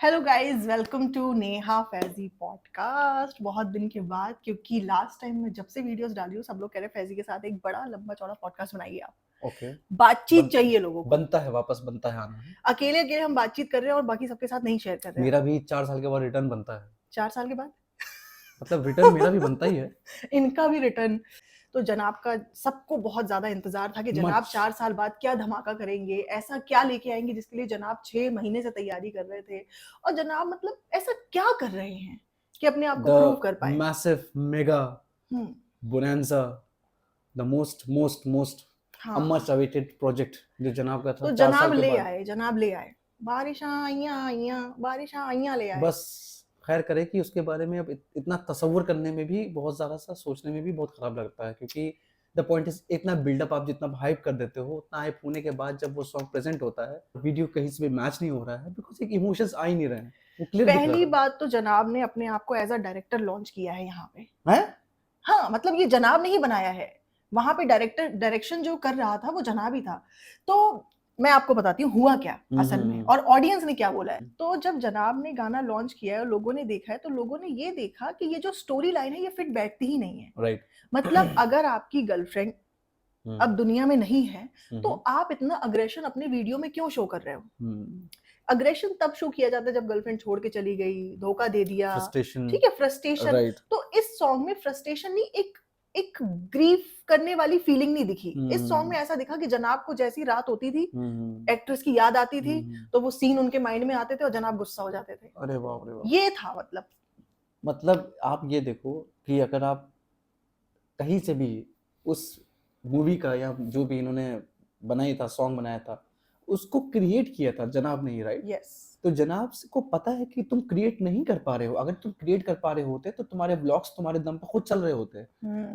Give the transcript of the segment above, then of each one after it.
Hello guys, welcome to Neha Faizy podcast. बहुत दिन के बाद, क्योंकि लास्ट टाइम मैं जब से वीडियोस डाली हूँ सब लोग कह रहे हैं फैजी के साथ एक बड़ा लंबा चौड़ा पॉडकास्ट बनाइए आप। ओके बातचीत चाहिए लोगों को। बनता है, वापस बनता है आना है। अकेले अकेले हम बातचीत कर रहे हैं और बाकी सबके साथ नहीं शेयर कर रहे हैं। मेरा भी 4 साल के बाद रिटर्न बनता है। 4 साल के बाद मतलब रिटर्न मेरा भी बनता ही है। इनका भी रिटर्न। तो जनाब का सबको बहुत ज्यादा इंतजार था कि जनाब मच 4 साल बाद क्या धमाका करेंगे, ऐसा क्या लेके आएंगे जिसके लिए जनाब 6 महीने से तैयारी कर रहे थे। और जनाब मतलब ऐसा क्या कर रहे हैं कि अपने आप को द प्रूव कर पाए। Massive mega hmm. Bonanza, the most हाँ, मच अवेटेड प्रोजेक्ट जो जनाब का था तो 4 साल जनाब के ले बाद। आए, जनाब ले आए। बारिशां आइयां आइयां, बारिशां आइयां ले आए। बस खैर करे कि उसके बारे में अब इतना तसव्वुर करने में भी बहुत ज़्यादा सा सोचने में भी बहुत खराब लगता है, क्योंकि द पॉइंट इज इतना बिल्डअप आप जितना हाइप कर देते हो, उतना हाइप होने के बाद जब वो सॉन्ग प्रेजेंट होता है, वीडियो कहीं से भी मैच नहीं हो रहा है, बिकॉज एक इमोशंस आ ही नहीं रहे हैं, वो क्लियर दिख रहा पहली था। बात तो जनाब ने अपने आप को एज अ डायरेक्टर लॉन्च किया है यहाँ पे। हैं? हाँ, मतलब ये जनाब ने ही बनाया है। वहां पे डायरेक्शन जो कर रहा था वो जनाब ही था। तो मैं आपको बताती हूँ हुआ क्या असल में और ऑडियंस ने क्या बोला है। तो जब जनाब ने गाना लॉन्च किया है और लोगों ने देखा है, तो लोगों ने ये देखा कि ये जो स्टोरी लाइन है ये फिट बैठती ही नहीं है। राइट। मतलब अगर आपकी गर्लफ्रेंड अब दुनिया में नहीं है, तो आप इतना अग्रेशन अपने वीडियो में क्यों शो कर रहे हो। अग्रेशन तब शो किया जाता है जब गर्लफ्रेंड छोड़ के चली गई, धोखा दे दिया। फ्रस्ट्रेशन। ठीक है, फ्रस्ट्रेशन। राइट। तो इस सॉन्ग में फ्रस्ट्रेशन नहीं, एक एक ग्रीफ करने वाली फीलिंग नहीं दिखी। इस सॉन्ग में ऐसा दिखा कि जनाब को जैसी रात होती थी, एक्ट्रेस की याद आती थी, तो वो सीन उनके माइंड में आते थे और जनाब गुस्सा हो जाते थे। अरे बाप रे बाप। ये था मतलब आप ये देखो कि अगर आप कहीं से भी उस मूवी का या जो भी इन्होंने बनाई था, सॉन्ग बनाया था, उसको क्रिएट किया था जनाब ने ही, राइट? यस। तो जनाब को पता है कि तुम क्रिएट नहीं कर पा रहे हो। अगर तुम क्रिएट कर पा रहे होते तो तुम्हारे ब्लॉग्स तुम्हारे दम पर खुद चल रहे होते।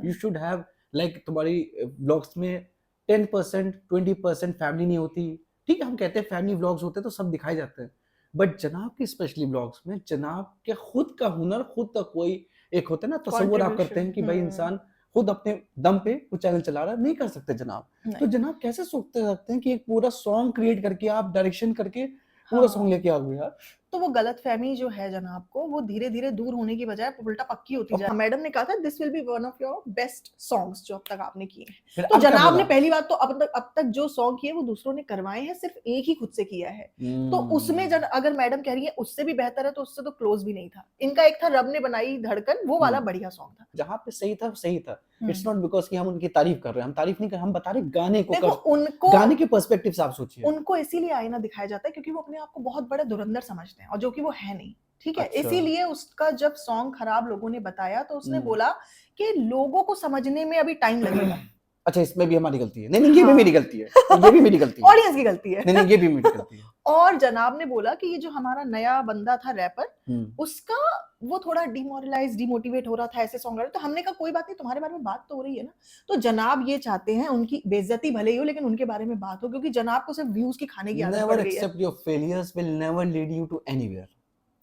यू शुड हैव, लाइक तुम्हारी ब्लॉग्स में 10% 20% फैमिली नहीं होती। ठीक है, हम कहते हैं फैमिली ब्लॉग्स होते तो सब दिखाए जाते हैं, बट जनाब के स्पेशली ब्लॉग्स में जनाब के खुद का हुनर, खुद का कोई एक होता है ना तसव्वुर आप करते हैं कि भाई इंसान खुद अपने दम पे वो चैनल चला रहा है, नहीं कर सकते जनाब। तो जनाब कैसे सोचते सकते हैं कि एक पूरा सॉन्ग क्रिएट करके आप डायरेक्शन करके पूरा सॉन्ग लेके आ गए यार। तो वो गलतफहमी जो है जनाब को, वो धीरे धीरे दूर होने की बजाय उल्टा पक्की होती जाए। मैडम ने कहा था this will be one of your best songs जो अब तक आपने किए हैं। तो जनाब ने पहली बात तो अब तक जो सॉन्ग किए वो दूसरों ने करवाए हैं, सिर्फ एक ही खुद से किया है। तो उसमें जब अगर मैडम कह रही है उससे भी बेहतर है, तो उससे तो क्लोज भी नहीं था। इनका एक था रब ने बनाई धड़कन, वो वाला बढ़िया सॉन्ग था। जहाँ पे सही था सही था। इट्स नॉट बिकॉज कि हम उनकी तारीफ कर रहे हैं, हम तारीफ नहीं कर, हम बता रहे गाने को। देखो उनको, गाने के पर्सपेक्टिव से आप सोचिए। उनको इसीलिए आईना दिखाया जाता है क्योंकि वो अपने आप को बहुत बड़ा धुरंधर समझते हैं, और जो कि वो है नहीं। ठीक है, अच्छा। इसीलिए उसका जब सॉन्ग खराब लोगों ने बताया तो उसने बोला कि लोगों को समझने में अभी टाइम लगेगा। अच्छा, इसमें भी हमारी गलती है? नहीं नहीं, ये भी मेरी गलती है, ये भी मेरी गलती है, ऑडियंस की गलती है। नहीं नहीं, ये भी मेरी गलती है। और जनाब ने बोला कि ये जो हमारा नया बंदा था रैपर, उसका वो थोड़ा डिमोरलाइज डिमोटिवेट हो रहा था ऐसे सॉन्ग। तो हमने कहा कोई बात नहीं, तुम्हारे बारे में बात तो हो रही है ना। तो जनाब ये चाहते हैं उनकी बेइज्जती भले ही हो, लेकिन उनके बारे में बात हो, क्योंकि जनाब को सिर्फ व्यूज की खाने की आदत पड़ गई है। Never accept your failures will never lead you to anywhere.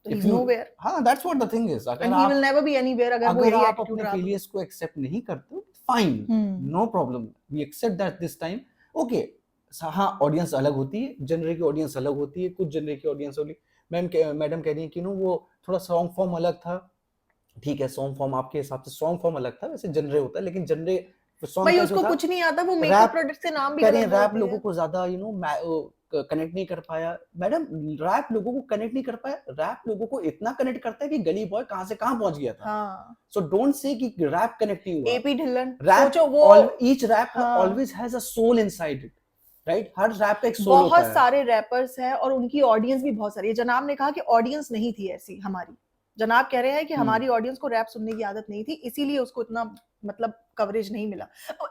He's nowhere. हाँ, that's what the thing is. And he will never be anywhere अगर वो यही आप attitude अपने रहा तो। फेलियर्स को एक्सेप्ट नहीं करते हो, fine, no problem, we accept that this time. Okay, हाँ, ऑडियंस अलग होती है, जनरे की ऑडियंस अलग होती है, कुछ जनरे की ऑडियंस होगी। मैडम कह रही है कि नो वो थोड़ा सॉन्ग फॉर्म अलग था। ठीक है, सॉन्ग फॉर्म आपके हिसाब से सॉन्ग फॉर्म अलग था, वैसे जनरे होता है, लेकिन जनरे सॉन्ग भाई का उसको जो था, कुछ नहीं आता, वो मेकअप प्रोडक्ट से नाम भी गलत बोलती है। रैप लोगों को ज्यादा कनेक्ट नहीं कर पाया। मैडम, रैप लोगों को कनेक्ट नहीं कर पाया। रैप लोगों को इतना कनेक्ट करता है कि गली बॉय कहां से कहां पहुंच गया था। सो डोंट से कि रैप कनेक्ट नहीं हुआ। एपी ढिल्लन, सोचो वो each rap always has a soul inside it, right? हर रैप का एक सोल होता है। बहुत सारे रैपर्स हैं और उनकी ऑडियंस भी बहुत सारी है। जनाब ने कहा कि ऑडियंस नहीं थी ऐसी हमारी। जनाब कह रहे हैं कि हमारी ऑडियंस को रैप सुनने की आदत नहीं थी, इसीलिए उसको इतना मतलब कवरेज नहीं मिला,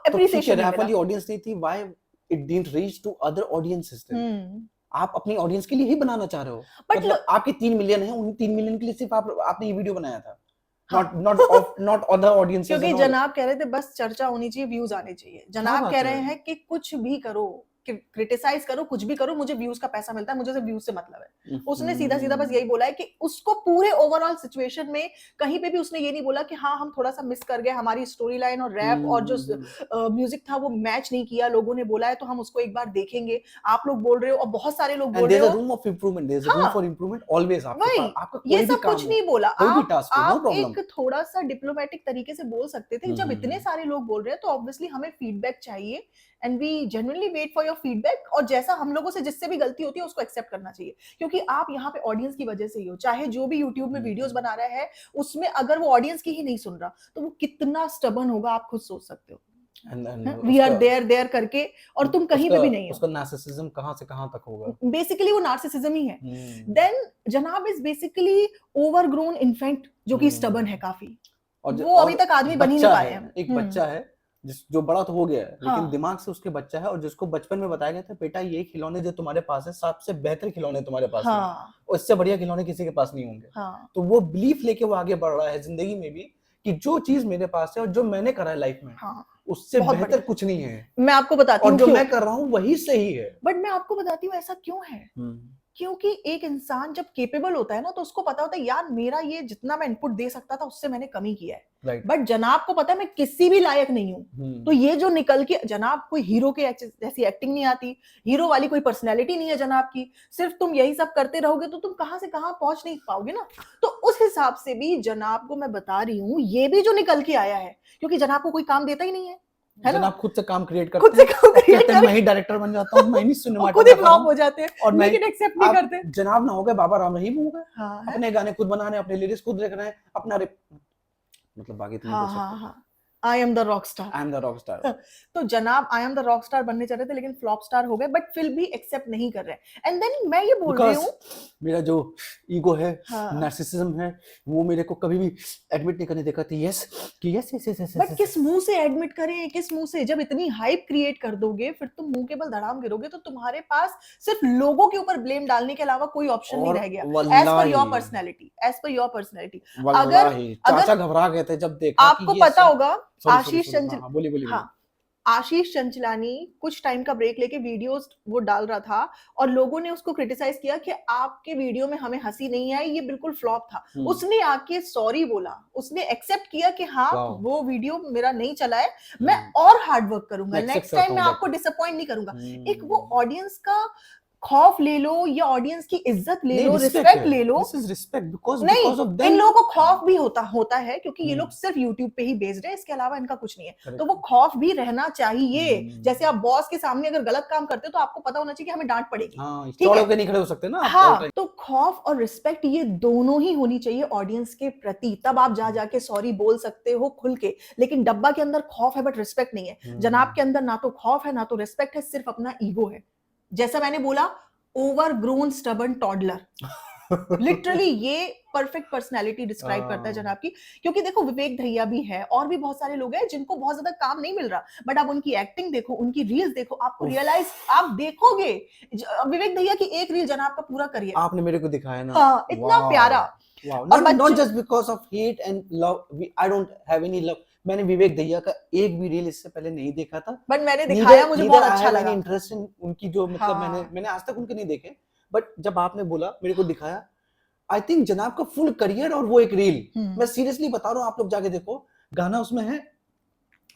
एप्रिसिएशन नहीं मिला। वाली ऑडियंस नहीं थी, why it didn't reach to other audiences then? आप अपनी ऑडियंस के लिए ही बनाना चाह रहे हो, मतलब आपके 3 मिलियन है, उन 3 मिलियन के लिए सिर्फ आपने ये वीडियो बनाया था, नॉट अदर ऑडियंसेस। क्योंकि जनाब कह रहे थे बस चर्चा होनी चाहिए, व्यूज आने चाहिए। जनाब कह रहे हैं कि कुछ भी करो, क्रिटिसाइज करो, कुछ भी करो, मुझे व्यूज का पैसा मिलता है, मुझे सिर्फ व्यूज से मतलब है। उसने सीधा सीधा बस यही बोला है कि उसको पूरे ओवरऑल सिचुएशन में कहीं पे भी उसने ये नहीं बोला कि हाँ हम थोड़ा सा मिस कर गए, हमारी स्टोरी लाइन और रैप और जो म्यूजिक था वो मैच नहीं किया, लोगों ने बोला है तो हम उसको एक बार देखेंगे, आप लोग बोल रहे हो और बहुत सारे लोग बोल रहे हो। Room of improvement, there is a room for improvement always. आपका ये सब कुछ नहीं बोला। आप no एक थोड़ा सा डिप्लोमेटिक तरीके से बोल सकते थे। जब इतने सारे लोग बोल रहे हैं तो ऑब्वियसली हमें फीडबैक चाहिए and we genuinely wait for your feedback. और जैसा हम लोगों से जिससे भी गलती होती है उसको एक्सेप्ट करना चाहिए, क्योंकि आप यहाँ पे ऑडियंस की वजह से ही हो। चाहे जो भी यूट्यूब में वीडियोस बना रहा है उसमें अगर वो ऑडियंस की ही नहीं सुन रहा तो वो कितना स्टबर्न होगा आप खुद सोच सकते हो। वी आर देयर करके और तुम कहीं पे भी नहीं हो। उसका नार्सिसिज्म कहां से कहां तक होगा? बेसिकली वो नार्सिसिज्म ही है। देन जनाब इज बेसिकली ओवरग्रोन इन्फेंट जो कि स्टबर्न है काफी, और वो अभी तक आदमी बन ही नहीं पाए हैं। एक बच्चा है जो बड़ा तो हो गया है लेकिन दिमाग से उसके बच्चा है, और जिसको बचपन में बताया गया था बेटा ये खिलौने जो तुम्हारे पास है सबसे बेहतर खिलौने तुम्हारे पास हैं, और इससे बढ़िया खिलौने किसी के पास नहीं होंगे। तो वो बिलीफ लेके वो आगे बढ़ रहा है जिंदगी में भी कि जो चीज मेरे पास है और जो मैंने करा है लाइफ में उससे बेहतर कुछ नहीं है। मैं आपको बताती हूँ और जो मैं कर रहा हूँ वही सही है। बट मैं आपको बताती हूँ ऐसा क्यों है। क्योंकि एक इंसान जब केपेबल होता है ना तो उसको पता होता है यार मेरा ये जितना मैं इनपुट दे सकता था उससे मैंने कमी किया है। बट जनाब को पता है मैं किसी भी लायक नहीं हूँ। तो ये जो निकल के जनाब कोई हीरो के जैसी एक्टिंग नहीं आती, हीरो वाली कोई पर्सनैलिटी नहीं है जनाब की, सिर्फ तुम यही सब करते रहोगे तो तुम कहां से कहां पहुंच नहीं पाओगे ना। तो उस हिसाब से भी जनाब को मैं बता रही हूँ ये भी जो निकल के आया है, क्योंकि जनाब को कोई काम देता ही नहीं है। जनाब खुद से काम क्रिएट करते हैं, मैं ही डायरेक्टर बन जाता हूँ, मैं ही सिनेमेटोग्राफर, खुद ही फ्लॉप हो जाते हैं और लेकिन एक्सेप्ट नहीं करते। जनाब ना हो गए बाबा राम रहीम हो गए, अपने गाने खुद बनाने, अपने लिरिक्स खुद लिख रहे हैं, अपना मतलब बाकी तो नहीं कर सकते। I am the rock star. तो जनाब I am the rock star बनने चाह रहे थे लेकिन फ्लॉप स्टार हो गए, बट फिर भी एक्सेप्ट नहीं कर रहे। एंड देन मैं ये बोल रही हूँ मेरा जो ईगो है, नार्सिसिज्म है, वो मेरे को कभी भी एडमिट नहीं करने देगा कि यस। बट किस मुंह से एडमिट करें, किस मुंह से? जब इतनी हाइप क्रिएट कर दोगे फिर तुम मुंह के बल धड़ाम गिरोगे तो तुम्हारे पास सिर्फ लोगों के ऊपर ब्लेम डालने के अलावा कोई ऑप्शन नहीं रह गया। एज पर योर पर्सनैलिटी, अगर चाचा घबरा गए थे जब देखा आपको पता होगा आशीष चंचलानी कुछ टाइम का ब्रेक लेके वीडियोस वो डाल रहा था और लोगों ने उसको क्रिटिसाइज किया कि आपके वीडियो में हमें हंसी नहीं आई, ये बिल्कुल फ्लॉप था। उसने आके सॉरी बोला, उसने एक्सेप्ट किया कि हाँ वो वीडियो मेरा नहीं चला है, मैं और हार्ड वर्क करूंगा, नेक्स्ट टाइम मैं आपको डिसअपॉइंट नहीं करूंगा। एक वो ऑडियंस का खौफ ले लो या ऑडियंस की इज्जत ले लो, रिस्पेक्ट ले लो। because of them. इन लोगों को खौफ भी होता है क्योंकि ये लोग सिर्फ YouTube पे ही बेस्ड है, इसके अलावा इनका कुछ नहीं है। तो वो खौफ भी रहना चाहिए। जैसे आप बॉस के सामने अगर गलत काम करते हो तो आपको पता होना चाहिए कि हमें डांट पड़ेगी। नहीं खड़े हो सकते ना। हाँ, तो खौफ और रिस्पेक्ट ये दोनों ही होनी चाहिए ऑडियंस के प्रति, तब आप जा जाके सॉरी बोल सकते हो खुल के। लेकिन डब्बा के अंदर खौफ है बट रिस्पेक्ट नहीं है। जनाब के अंदर ना तो खौफ है ना तो रिस्पेक्ट है, सिर्फ अपना ईगो है। जैसा मैंने बोला ओवरग्रोन स्टबर्न टॉडलर, लिटरली ये परफेक्ट पर्सनालिटी डिस्क्राइब करता है जनाब की। क्योंकि देखो विवेक दहिया भी है और भी बहुत सारे लोग हैं जिनको बहुत ज्यादा काम नहीं मिल रहा, बट आप उनकी एक्टिंग देखो, उनकी रील्स देखो, आपको रियलाइज आप देखोगे विवेक दहिया की एक रील जनाब का पूरा करियर आपने मेरे को दिखाया ना। हाँ, इतना प्यारा। और not just because of hate and love, I don't have any love. मैंने विवेक दहिया का एक भी रील इससे पहले नहीं देखा था, बट मैंने दिखाया, मुझे बहुत अच्छा लगा। इंटरेस्ट इन उनकी जो मतलब मैंने आज तक उनके नहीं देखे, बट जब आपने बोला मेरे को दिखाया, आई थिंक जनाब का फुल करियर और वो एक रील, मैं सीरियसली बता रहा हूँ, आप लोग जाके देखो। गाना उसमें है,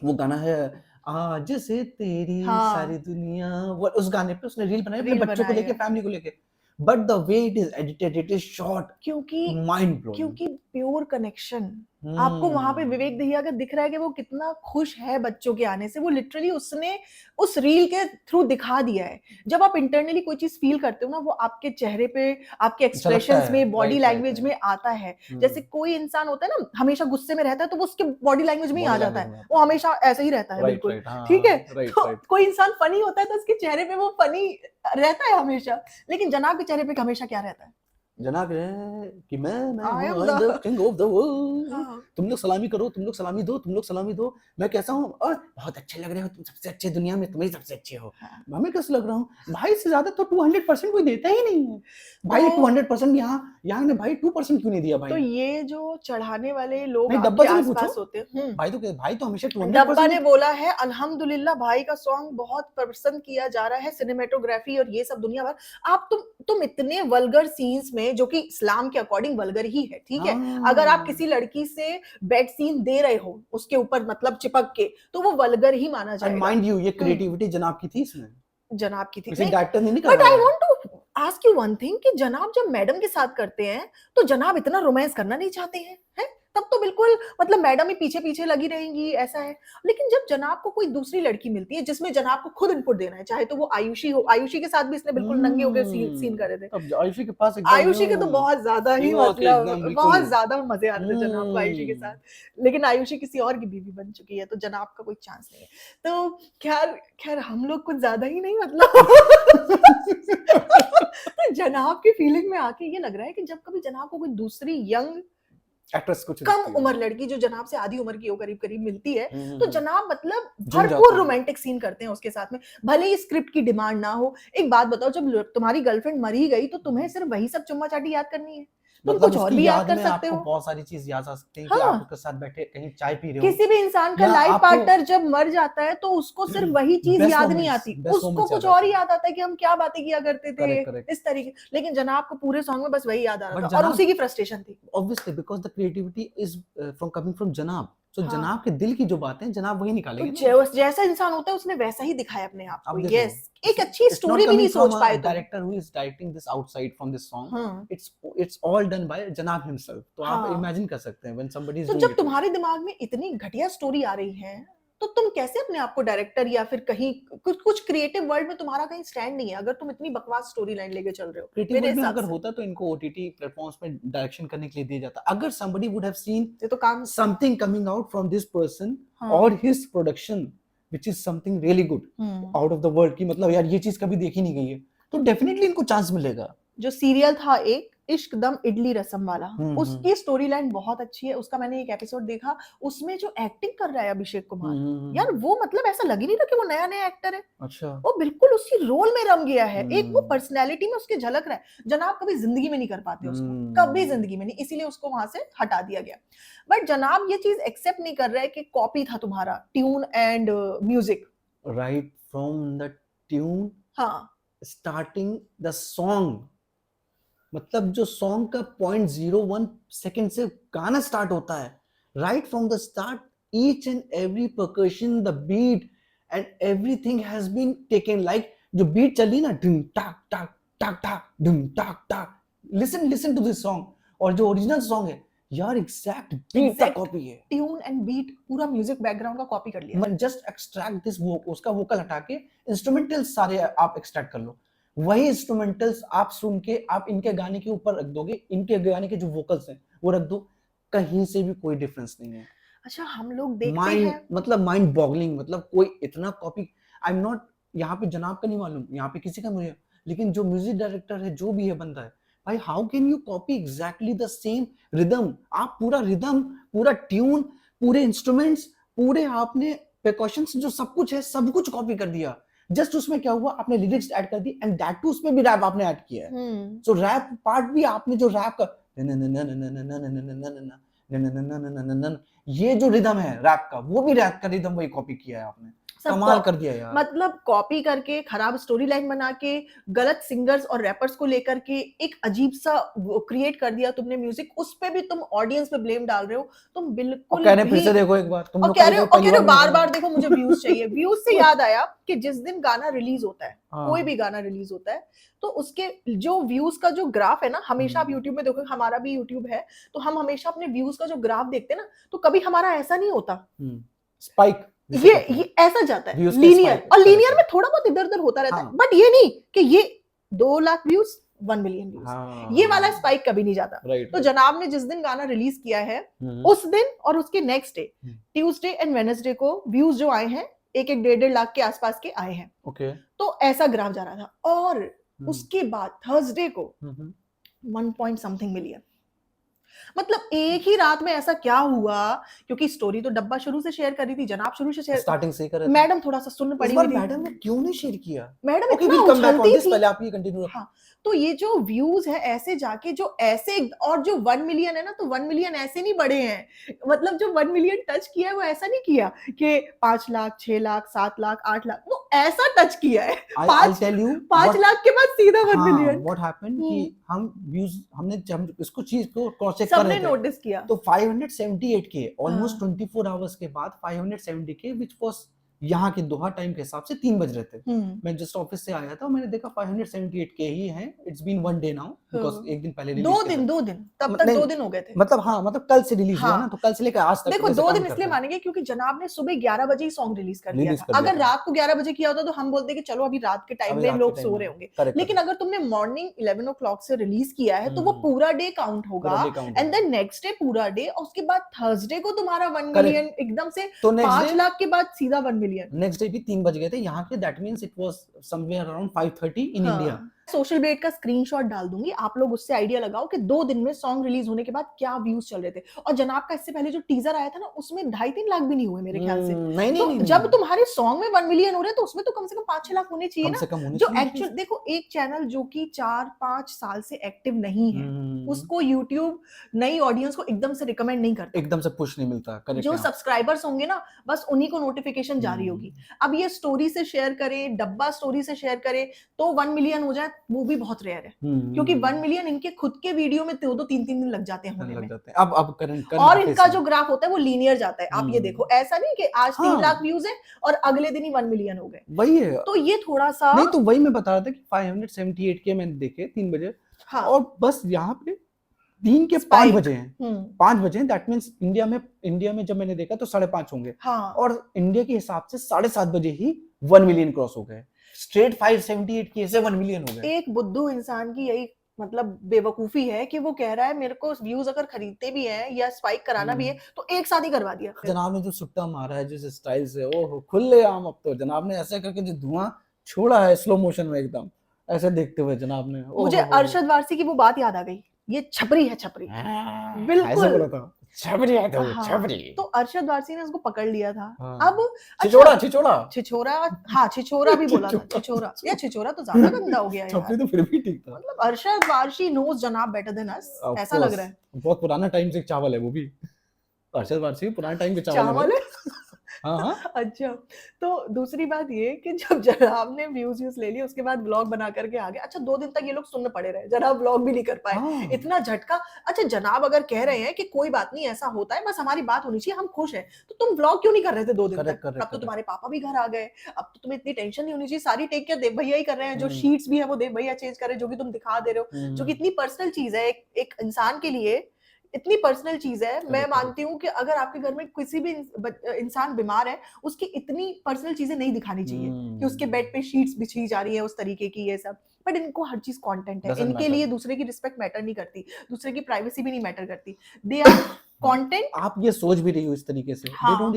वो गाना है आज से तेरी सारी दुनिया, वो उस गाने पे उसने रील बनाई अपने बच्चों को लेके, फैमिली को लेके। But the way it is edited, it is short, क्योंकि mind blowing, क्योंकि प्योर कनेक्शन आपको वहां पे विवेक दहिया का दिख रहा है कि वो कितना खुश है बच्चों के आने से। वो लिटरली उसने उस रील के थ्रू दिखा दिया है। जब आप इंटरनली कोई चीज फील करते हो ना, वो आपके चेहरे पे, आपके एक्सप्रेशंस में, बॉडी लैंग्वेज में आता है। जैसे कोई इंसान होता है ना हमेशा गुस्से में रहता है तो वो उसके बॉडी लैंग्वेज में ही आ जाता है, वो हमेशा ऐसे ही रहता है, बिल्कुल ठीक है। तो कोई इंसान फनी होता है तो उसके चेहरे पे वो फनी रहता है हमेशा, लेकिन जनाब के चेहरे पे हमेशा क्या रहता है? जनाब है कि मैं I हूँ am the the king of the world, हाँ, तुम लोग सलामी करो, तुम लोग सलामी दो, तुम लोग सलामी दो, मैं कैसा हूँ और बहुत अच्छे लग रहे हो, तुम सबसे अच्छे दुनिया में, तुम ही सबसे अच्छे हो। हाँ। मैं कैसे लग रहा हूँ भाई, से ज्यादा तो 200% कोई देता ही नहीं है भाई। तो 200% यहाँ ने भाई 2% क्यों नहीं दिया तो भाई? ये जो चढ़ाने वाले लोग नहीं, डब्बा आपके से भी पूछो, आसपास होते हैं, भाई तो हमेशा डब्बा 200% ने देते। बोला है अल्हम्दुलिल्लाह भाई का सॉन्ग बहुत पसंद किया जा रहा है, सिनेमेटोग्राफी और ये सब दुनिया भर। आप तुम इतने वल्गर सीन्स में, जो कि इस्लाम के अकॉर्डिंग वल्गर ही है, ठीक है, अगर आप हाँ, किसी लड़की से बेड सीन दे रहे हो उसके ऊपर मतलब चिपक के, तो वो वल्गर ही माना एंड जाएगा। माइंड यू ये हम्म, क्रिएटिविटी जनाब की थी इसमें, जनाब की थी किसी नहीं। डायरेक्टर ने नहीं बट आई करवाया। Want to ask you one thing कि जनाब जब मैडम के साथ करते हैं तो जनाब इतना रोमांस करना नहीं चाहते हैं, हैं? तब तो बिल्कुल मतलब मैडम ही पीछे पीछे लगी रहेंगी, ऐसा है। लेकिन जब जनाब को कोई दूसरी लड़की मिलती है जिसमें जनाब को खुद इनपुट देना है, चाहे तो वो आयुषी हो, आयुषी के साथ भी इसने बिल्कुल नंगे होकर सीन करे थे। अब आयुषी के पास एकदम आयुषी के तो बहुत ज्यादा ही यूं आके मतलब एकदम बिल्कुल। बहुत ज्यादा मजे आते थे जनाब को आयुषी के साथ। लेकिन आयुषी किसी और की बीवी बन चुकी है, तो जनाब का कोई चांस नहीं है। तो खैर खैर हम लोग कुछ ज्यादा ही नहीं मतलब तो जनाब की फीलिंग में आके ये लग रहा है कि जब कभी जनाब को कोई दूसरी यंग एक्ट्रेस कुछ कम दिखती है। उम्र लड़की जो जनाब से आधी उम्र की हो करीब करीब मिलती है, तो हम्म। जनाब मतलब जिन जाते भरपूर हैं। रोमांटिक सीन करते हैं उसके साथ में, भले ही स्क्रिप्ट की डिमांड ना हो। एक बात बताओ, जब तुम्हारी गर्लफ्रेंड मर ही गई तो तुम्हें सिर्फ वही सब चुम्मा चाटी याद करनी है? तुम मतलब कुछ और उसकी भी याद याद कर में सकते आपको हो। बहुत सारी चीज याद आ सकती है कि आप हाँ, उसके साथ बैठे कहीं चाय पी रहे हो, किसी भी इंसान का या लाइफ आपको पार्टनर जब मर जाता है तो उसको सिर्फ वही चीज बेस्ट याद नहीं मोमेंट्स, आती, बेस्ट उसको मोमेंट्स याद कुछ और आते ही हैं। याद आता है कि हम क्या बातें किया करते थे, करेक्ट करेक्ट। इस तरीके। लेकिन जनाब को पूरे सॉन्ग में बस वही याद आ रहा बट था और जनाब उसी की फ्रस्ट्रेशन थी। Obviously because the creativity is from coming from जनाब, सो हाँ, जनाब के दिल की जो बातें जनाब वही तो निकालेंगे ना। जैसा इंसान होता है उसने वैसा ही दिखाया अपने आप को। अब देखो, यस, एक अच्छी इट्स नॉट स्टोरी भी नहीं कमिंग फ्रॉम सोच अ पाए तुम। Director who is directing this outside from this song, हाँ, इट्स ऑल डन बाय जनाब हिमसेल्फ। तो आप हाँ। इमेजिन कर सकते हैं व्हेन समबडी इज तो डूइंग जब इट। तुम्हारे दिमाग में इतनी घटिया स्टोरी आ रही है, तो तुम कैसे अपने आप को डायरेक्टर या फिर कहीं कुछ क्रिएटिव वर्ल्ड में तुम्हारा कहीं स्टैंड नहीं है अगर तुम इतनी बकवास स्टोरी लाइन लेके चल रहे हो, क्रिएटिव मेरे वर्ल्ड में हिसाब अगर से। होता तो इनको ओटीटी प्लेटफॉर्म्स पे डायरेक्शन करने के लिए दिया जाता। अगर somebody would have seen ये तो काम। something coming out from this person हाँ। or his production which is something really good out of the world, की मतलब यार ये चीज कभी देखी नहीं गई है, तो डेफिनेटली इनको चांस मिलेगा। जो सीरियल था एक इश्क दम इडली रसम वाला, हम्म। उसकी स्टोरी लाइन बहुत अच्छी है, उसका मैंने एक एपिसोड देखा। उसमें जो एक्टिंग कर रहा है अभिषेक कुमार, यार वो मतलब ऐसा लग ही नहीं रहा कि वो नया नया एक्टर है। अच्छा। वो बिल्कुल उसी रोल में रम गया है, एक वो हम्म। पर्सनैलिटी में उसके झलक रहा है। जनाब कभी जिंदगी में नहीं कर पाते उसको, कभी जिंदगी में नहीं, इसीलिए उसको वहां से हटा दिया गया। बट जनाब ये चीज एक्सेप्ट नहीं कर रहा है कि कॉपी था तुम्हारा tune and music. Right from the tune, हाँ, स्टार्टिंग द सॉन्ग, मतलब जो सॉन्ग का 0.01 सेकंड से गाना स्टार्ट होता है, right from the start each and every percussion, the beat and everything has been taken, like जो बीट चल रही ना, ढिम टाक टाक टाक टाक ढिम टाक टाक, listen listen to this song. और जो ओरिजिनल सॉन्ग है यार, एग्जैक्ट बीट का कॉपी है, ट्यून एंड बीट पूरा म्यूजिक बैकग्राउंड का कॉपी कर लिया है। जस्ट एक्सट्रैक्ट दिस, उसका वोकल हटा के इंस्ट्रूमेंटल सारे आप एक्सट्रैक्ट कर लो, वही इंस्ट्रूमेंटल्स आप सुन के आप इनके गाने के ऊपर रख दोगे, इनके गाने के जो वोकल्स हैं वो रख दो, कहीं से भी कोई डिफरेंस नहीं है। अच्छा, हम लोग देखते माइंड हैं मतलब माइंड बॉगलिंग, मतलब कोई इतना कॉपी, आई एम नॉट, यहाँ पे जनाब का नहीं मालूम, यहाँ पे किसी का मुझे, लेकिन जो म्यूजिक डायरेक्टर है जो भी है बंदा है भाई, how can you copy exactly the same rhythm, आप पूरा रिदम, पूरा ट्यून, पूरे इंस्ट्रूमेंट्स, पूरे आपने प्रिकॉशंस जो सब कुछ है सब कुछ कॉपी कर दिया। जस्ट उसमें क्या हुआ, आपने लिरिक्स ऐड कर दी एंड दैट टू उसमें भी रैप आपने ऐड किया है। सो रैप पार्ट भी आपने जो रैप का ये जो रिदम है रैप का, वो भी रैप का रिदम वही कॉपी किया है आपने, कमाल कर दिया यार। मतलब कॉपी करके खराब स्टोरी लाइन बना के गलत सिंगर्स और रैपर्स को लेकर के एक अजीब सा क्रिएट कर दिया तुमने म्यूजिक, उस पे भी तुम ऑडियंस पे ब्लेम डाल रहे हो। तुम बिल्कुल कह रहे फिर भी से देखो एक बार, तुम और लोग कह का रहे हो पहली बार बार नहीं बार देखो मुझे व्यूज चाहिए। व्यूज से याद आया कि जिस दिन गाना रिलीज होता है, हाँ। कोई भी गाना रिलीज होता है, तो उसके जो व्यूज का जो ग्राफ है ना, हमेशा आप यूट्यूब में देखो, हमारा भी यूट्यूब है, तो हम हमेशा अपने व्यूज का जो ग्राफ देखते हैं ना, तो कभी हमारा ऐसा नहीं होता, स्पाइक ये ऐसा जाता है व्यूज का लीनियर, spike, और लीनियर correct, में correct। थोड़ा बहुत इधर उधर होता रहता है, हाँ। बट ये नहीं कि ये 2 लाख व्यूज 1 मिलियन व्यूज, हाँ, ये वाला स्पाइक कभी नहीं जाता। राइट, तो जनाब ने जिस दिन गाना रिलीज किया है, उस दिन और उसके next day, Tuesday and Wednesday को व्यूज जो आए हैं 1-1.5 लाख के आसपास के आए हैं। ओके। तो ऐसा ग्राफ जा रहा था, और उसके बाद थर्सडे को 1 पॉइंट समथिंग मिलियन। मतलब एक ही रात में ऐसा क्या हुआ, क्योंकि स्टोरी तो डब्बा शुरू से शेयर करी थी, जनाब शुरू से शेयर, स्टार्टिंग से ही कर रहे थे। मैडम थोड़ा सा सुन्न इस पड़ी बार हुई थी। मैडम ने क्यों नहीं शेयर किया? मैडम ओके, इतना विल कम बैक ऑन उछलती दिस, थी। पहले आप ये कंटिन्यू। हाँ, तो ये जो व्यूज है ऐसे जाके जो ऐसे, और जो 1 मिलियन है ना, तो 1 मिलियन ऐसे नहीं बढ़े हैं, मतलब जो 1 मिलियन टच किया है वो ऐसा नहीं किया कि 5 लाख 6 लाख 7 लाख 8 लाख, वो ऐसा टच किया है I'll tell you 5 what- lakh के बाद सीधा 1 हाँ, मिलियन। what happened कि हम व्यूज हमने जब इसको चीज को क्रॉस चेक कर सबने रहे थे नोटिस किया। तो 578 के ऑलमोस्ट हाँ। 24 आवर्स के बाद 570 के विच वाज यहाँ के दोहा टाइम के हिसाब से 3 बज रहे थे। मैं जस्ट ऑफिस से आया था और मैंने देखा 578 के ही हैं। It's been 1 day now because एक दिन पहले रिलीज 2 दिन तब तक 2 दिन हो गए थे। मतलब हाँ, मतलब कल से रिलीज हुआ हाँ। ना, तो कल से लेकर आज तक देखो वैसे 2 काउंट दिन करते इसलिए हैं। मानेंगे क्योंकि जनाब ने सुबह 11 बजे ही सॉन्ग रिलीज कर दिया रिलीज था। कर दिया अगर था। रात को 11 बजे किया होता तो हम बोलते कि चलो अभी रात के टाइम अभी में रात के लोग टाइम सो में। रहे होंगे, करेक्ट, लेकिन करेक्ट। अगर तुमने मॉर्निंग 11 o'clock से रिलीज किया है तो वो पूरा डे काउंट होगा, पूरा day count and then next day पूरा डे, और उसके बाद थर्सडे को तुम्हारा 1 Correct. मिलियन एकदम से, तो नेक्स्ट 5 डे लाख के बाद सीधा 1 मिलियन। नेक्स्ट डे भी 3 बज गए थे यहाँ के। That means it was somewhere around 5:30 in India. Social bet का स्क्रीनशॉट डाल दूंगी, आप लोग उससे आइडिया लगाओ कि 2 दिन में सॉन्ग रिलीज होने के बाद क्या व्यूज चल रहे थे। और जनाब का इससे पहले जो टीजर आया था ना, उसमें 2.5-3 लाख भी नहीं हुए मेरे ख्याल से। नहीं तो नहीं, जब तुम्हारे सॉन्ग में 1 मिलियन हो रहे हैं तो उसमें तो कम से कम 5-6 लाख होने चाहिए कम ना, से कम होने जो चाहिए। एक्चुअल देखो, एक चैनल जो कि 4-5 साल से एक्टिव नहीं है, उसको यूट्यूब नई ऑडियंस को एकदम से रिकमेंड नहीं करता, एकदम से पुश नहीं मिलता। करेक्ट। जो सब्सक्राइबर्स होंगे ना, बस उन्हीं को नोटिफिकेशन जारी होगी। अब ये स्टोरी से शेयर करे, डब्बा स्टोरी से शेयर करे तो 1 मिलियन हो जाए, वो भी बहुत रेयर है, क्योंकि 1 मिलियन इनके खुद के वीडियो में 2-3 दिन लग जाते हैं होने में। अब करंट और इनका जो ग्राफ होता है वो लीनियर जाता है। आप ये देखो, ऐसा नहीं कि आज 3 हाँ। लाख व्यूज है और अगले दिन ही 1 मिलियन हो गए। वही है। तो ये थोड़ा सा नहीं, तो वही मैं बता रहा था कि 578 के मैंने देखे 3 बजे। हाँ। और बस यहाँ पे दिन के 5 बजे हैं। 5 बजे हैं। दैट मींस इंडिया में जब मैंने देखा तो 5:30 होंगे। हाँ। और इंडिया के हिसाब से 7:30 बजे ही 1 मिलियन क्रॉस हो गए। स्ट्रेट 578 के से 1 मिलियन हो गए। एक बुद्धू इंसान की यही मतलब बेवकूफी है कि वो कह रहा है मेरे को व्यूज अगर खरीदते भी हैं या स्पाइक कराना भी है तो एक साथ ही करवा दिया। जनाब ने जो सुट्टा मारा है जिस स्टाइल से, ओहो खुलेआम। अब तो जनाब ने ऐसे करके जो धुआं छोड़ा है स्लो मोशन में, एकदम ऐसे देखते हुए जनाब ने। मुझे अरशद वारसी की वो बात याद आ गई, ये छपरी है, छपरी। बिल्कुल ऐसे बोला था, छपरी है तो हाँ, छपरी। तो अरशद वारसी ने उसको पकड़ लिया था। हाँ। अब छिछोरा हाँ, छिछोरा भी बोला था। छिछोरा या छिछोरा तो ज्यादा गंदा हो गया यार। छपरी तो फिर भी ठीक था। मतलब अरशद वारसी नोज जनाब बेटर देन अस, ऐसा लग रहा है। बहुत पुराना टाइम से चावल है वो भी। अरशद वारसी पुराने टाइम के चावल है। हाँ। अच्छा, तो दूसरी बात ये कि जब जनाब ने व्यूज ले लिए उसके बाद व्लॉग बना करके आ गए। अच्छा, 2 दिन तक ये लोग सुनने पड़े रहे, जनाब व्लॉग भी नहीं कर पाए। हाँ। इतना झटका। अच्छा, जनाब अगर कह रहे हैं कि कोई बात नहीं, ऐसा होता है, बस हमारी बात होनी चाहिए, हम खुश हैं, तो तुम व्लॉग क्यों नहीं कर रहे थे 2 दिन तक? अब तो तुम्हारे पापा भी घर आ गए, अब तो तुम्हें इतनी टेंशन नहीं होनी चाहिए। सारी टेक केयर देव भैया ही कर रहे हैं, जो शीट्स भी है वो देव भैया चेंज कर रहे हैं, जो कि तुम दिखा दे रहे हो, जो कि इतनी पर्सनल चीज है एक इंसान के लिए, इतनी पर्सनल चीज है। मैं मानती हूँ कि अगर आपके घर में किसी भी इंसान बीमार है, उसकी इतनी पर्सनल चीजें नहीं दिखानी चाहिए कि उसके बेड पे शीट्स बिछी जा रही है उस तरीके की, ये सब। बट इनको हर चीज कंटेंट है, इनके लिए दूसरे की रिस्पेक्ट मैटर नहीं करती, दूसरे की प्राइवेसी भी नहीं मैटर करती। They are content. आप ये सोच भी रही हो इस तरीके से। हाँ, they don't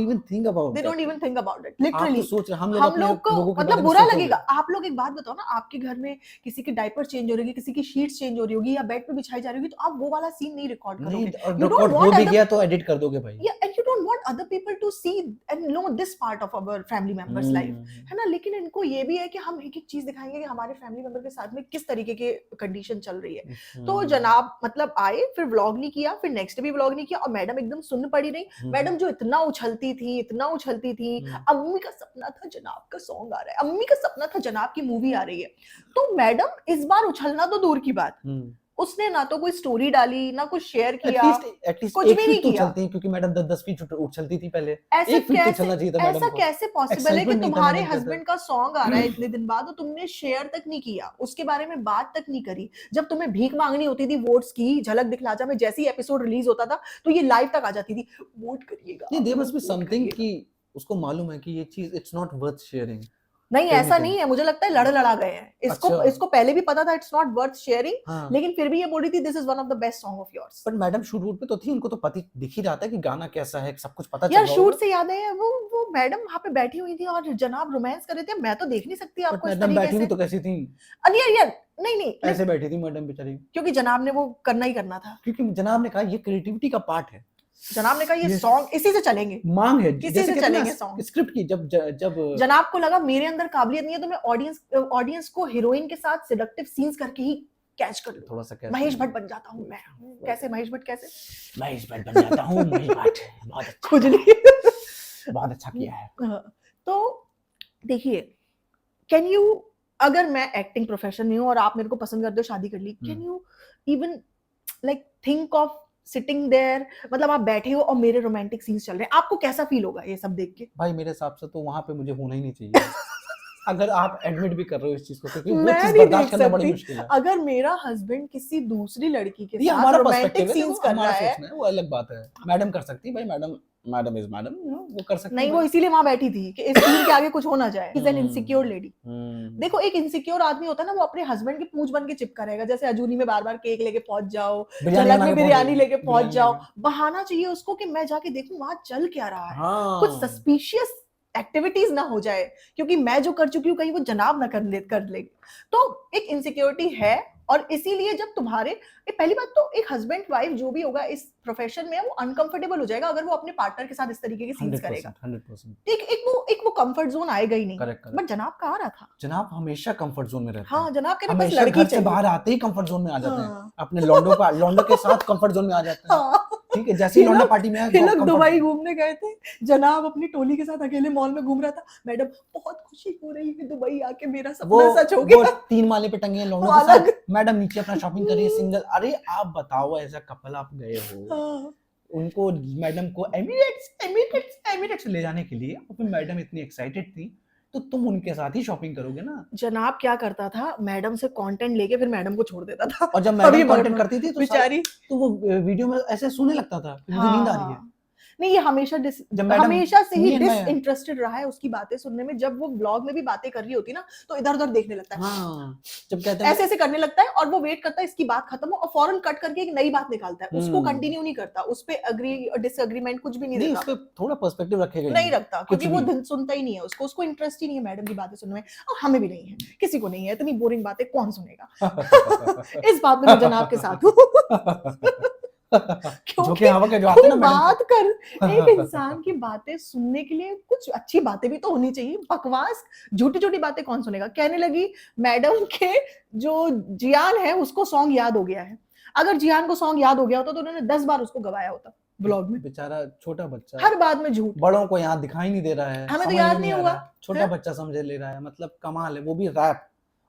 even think about it literally. सोच रहे, हम लोग को मतलब बुरा लगेगा। आप लोग एक बात बताओ ना, आपके घर में किसी की डायपर चेंज हो रही है, किसी की शीट्स चेंज हो रही होगी या बेड पे बिछाई जा रही होगी, तो आप वो वाला सीन नहीं रिकॉर्ड करोगे। You don't want हो गया तो एडिट कर दोगे भाई। Yeah, and you don't want other people to see and know this part of our family members life, है ना। लेकिन इनको ये भी है कि हम एक एक चीज दिखाएंगे कि हमारे फैमिली मेंबर के साथ में किस तरीके के कंडीशन चल रही है। तो जनाब मतलब आए, फिर व्लॉग नहीं किया, फिर नेक्स्ट भी व्लॉग नहीं किया, और मैडम एकदम सुन पड़ी रही। मैडम जो इतना उछलती थी, अम्मी का सपना था जनाब का सॉन्ग आ रहा है, अम्मी का सपना था जनाब की मूवी आ रही है। तो मैडम इस बार उछलना तो दूर की बात, उसने ना तो कोई स्टोरी डाली, ना कुछ शेयर किया, एटलीस्ट कुछ भी नहीं किया। चलते हैं क्योंकि मैडम 10 फीट उछलती थी पहले। ऐसा तो कैसे पॉसिबल है कि तुम्हारे हस्बैंड का सॉन्ग आ रहा है इतने दिन बाद और तुमने शेयर तक नहीं किया, उसके बारे में बात तक नहीं करी। जब तुम्हें भीख मांगनी होती थी वोट्स की, झलक दिखला जा में जैसे ही एपिसोड रिलीज होता था तो ये लाइव तक आ जाती थी, वोट करिएगा। नहीं, देयर मस्ट बी समथिंग कि उसको मालूम है कि ये चीज इट्स नॉट वर्थ शेयरिंग। नहीं ऐसा टेक्निकली। नहीं है, मुझे लगता है लड़ा गए हैं इसको। अच्छा। इसको पहले भी पता था इट्स नॉट वर्थ शेयरिंग, हाँ लेकिन फिर भी ये बोल रही थी this is one of the best song of yours. पर मैडम शूट पे तो थी, उनको तो पति दिख ही रहा था कि गाना कैसा है, सब कुछ पता चल यार रहा शूट होगा। से याद है वो मैडम वहां पे बैठी हुई थी और जनाब रोमांस कर रहे थे, मैं तो देख नहीं सकती बट आपको इस मैडम तरीके बैठी से। हुई तो कैसी थी? अरे यार नहीं नहीं ऐसे बैठी थी मैडम बेचारी, क्योंकि जनाब ने वो करना ही करना था। क्योंकि जनाब ने कहा ये क्रिएटिविटी का पार्ट है, जनाब ने कहा ये ये सॉन्ग इसी से चलेंगे, मांग है, इसी जैसे से कहते हैं चलेंगे ना सॉन्ग। स्क्रिप्ट की। जब जब जनाब को लगा मेरे अंदर काबिलियत नहीं है तो मैं ऑडियंस को हीरोइन के साथ सेडक्टिव सीन्स करके ही कैच कर लूं। थोड़ा सा कैसे महेश भट्ट बन जाता हूँ मैं। कैसे महेश भट्ट कैसे? महेश भट्ट बन जाता हूँ, महेश भट्ट बहुत अच्छा, खुजली। बहुत अच्छा किया है। हाँ, तो देखिए कैन यू, अगर मैं एक्टिंग प्रोफेशन में हूँ और आप मेरे को पसंद करते हो, शादी कर ली, can you even like think of sitting there, मतलब आप बैठे हो और मेरे रोमांटिक सीन्स चल रहे हैं, आपको कैसा फील होगा ये सब देख के? भाई मेरे हिसाब से तो वहां पे मुझे होना ही नहीं चाहिए अगर आप एडमिट भी कर रहे हो इस चीज को, क्योंकि वो मैं चीज नहीं बर्दाश्त देख करना बड़ी सकती मुश्किल है। अगर मेरा हस्बैंड किसी दूसरी लड़की के ये साथ हमारा रोमांटिक पर्सपेक्टिव है, सीन्स देखो कर हमारा रहा है। सोचना है, वो अलग बात है। मैडम कर सकती है भाई, मैडम मैडम इज मैडम, वो कर सकती नहीं है वो भाई। इसीलिए वहां बैठी थी कि इस सीन के आगे कुछ हो ना जाए। Is an insecure lady. Hmm. देखो एक इनसिक्योर आदमी होता है ना, वो अपने हस्बैंड की पूंछ बन के चिपका रहेगा, जैसे अजूनी में बार बार केक लेके पहुंच जाओ, बिरयानी झलक बना में के पहुंच बिरयानी जाएगी, लेके पहुंच बिरयानी जाओ। लेके। बहाना चाहिए उसको कि मैं जाके देखूं वहां चल क्या रहा है, हाँ कुछ सस्पिशियस एक्टिविटीज ना हो जाए, क्योंकि मैं जो कर चुकी हूँ कहीं वो जनाब ना कर ले। तो एक इनसिक्योरिटी है, और इसीलिए जब तुम्हारे पहली बात तो एक हस्बैंड वाइफ जो भी होगा इस प्रोफेशन में, वो अनकंफर्टेबल हो जाएगा अगर वो अपने पार्टनर के साथ इस तरीके के सीन्स करेगा। 100%। एक वो कंफर्ट जोन आएगा ही नहीं। करेक्ट बट जनाब का आ रहा था। जनाब हमेशा कंफर्ट जोन में रहते हैं। हाँ जनाब के बस हमेशा लड़की घर से चाहिए। बाहर आते ही कंफर्ट जोन में आ जाते हैं, हाँ। अपने लौंडो के साथ कंफर्ट जोन में आ जाते हैं। हाँ। ठीक है, जैसे ही लौंडा पार्टी में आए, ये लोग comfort दुबई zone। घूमने गए थे, जनाब अपनी टोली के साथ अकेले मॉल में घूम रहा था, मैडम बहुत खुशी हो रही है दुबई आके, मेरा सपना सच हो वो गया। 3 माले पे टंगे हैं लौंडों वो के साथ, अलग। मैडम नीचे अपना शॉपिंग कर रही है सिंगल। अरे आप बताओ, ऐसा कपल आप गए हो, हाँ। उनको मैडम को एमिरेट्स ले जाने के लिए, और फिर मैडम इतनी एक्साइटेड थी, तो तुम उनके साथ ही शॉपिंग करोगे ना। जनाब क्या करता था, मैडम से कंटेंट लेके फिर मैडम को छोड़ देता था। और जब अभी मैडम कंटेंट करती थी तो बेचारी। तो वो वीडियो में ऐसे सोने लगता था कि मुझे नींद आ रही है। नहीं ये हमेशा जब मैडम हमेशा से ही नहीं, मैं- डिसइंटरेस्टेड रहा है उसकी बातें सुनने में। जब वो ब्लॉग में भी बातें कर रही होती ना, तो इधर उधर देखने लगता है, हाँ, जब कहते हैं ऐसे ऐसे करने लगता है, और वो वेट करता है इसकी बात खत्म हो और फौरन कट करके एक नई बात निकालता है, उसको कंटिन्यू नहीं करता, उस पे अग्री डिसएग्रीमेंट कुछ भी नहीं नहीं, देता, उस पे थोड़ा पर्सपेक्टिव रखेगा नहीं रखता, क्योंकि वो भी। सुनता ही नहीं है, उसको इंटरेस्ट ही नहीं है मैडम की बातें सुनने में, और हमें भी नहीं है, किसी को नहीं है, इतनी बोरिंग बातें कौन सुनेगा। इस बात में मैं जनाब के साथ हूँ। झोंके हवा के जो आते हैं ना मैडम बात कर, एक इंसान की बातें सुनने के लिए कुछ अच्छी बातें भी तो होनी चाहिए। बकवास झूठी झूठी बातें कौन सुनेगा। कहने लगी मैडम के जो जियान है उसको सॉन्ग याद हो गया है, अगर जियान को सॉन्ग याद हो गया होता तो उन्होंने 10 बार उसको गवाया होता ब्लॉग में। बेचारा छोटा बच्चा, हर बात में झूठ। बड़ों को यहाँ दिखाई नहीं दे रहा है, हमें तो समझ याद में नहीं आ हुआ, रहा है, छोटा है? बच्चा समझ ले रहा है, मतलब कमाल है। वो भी रैप,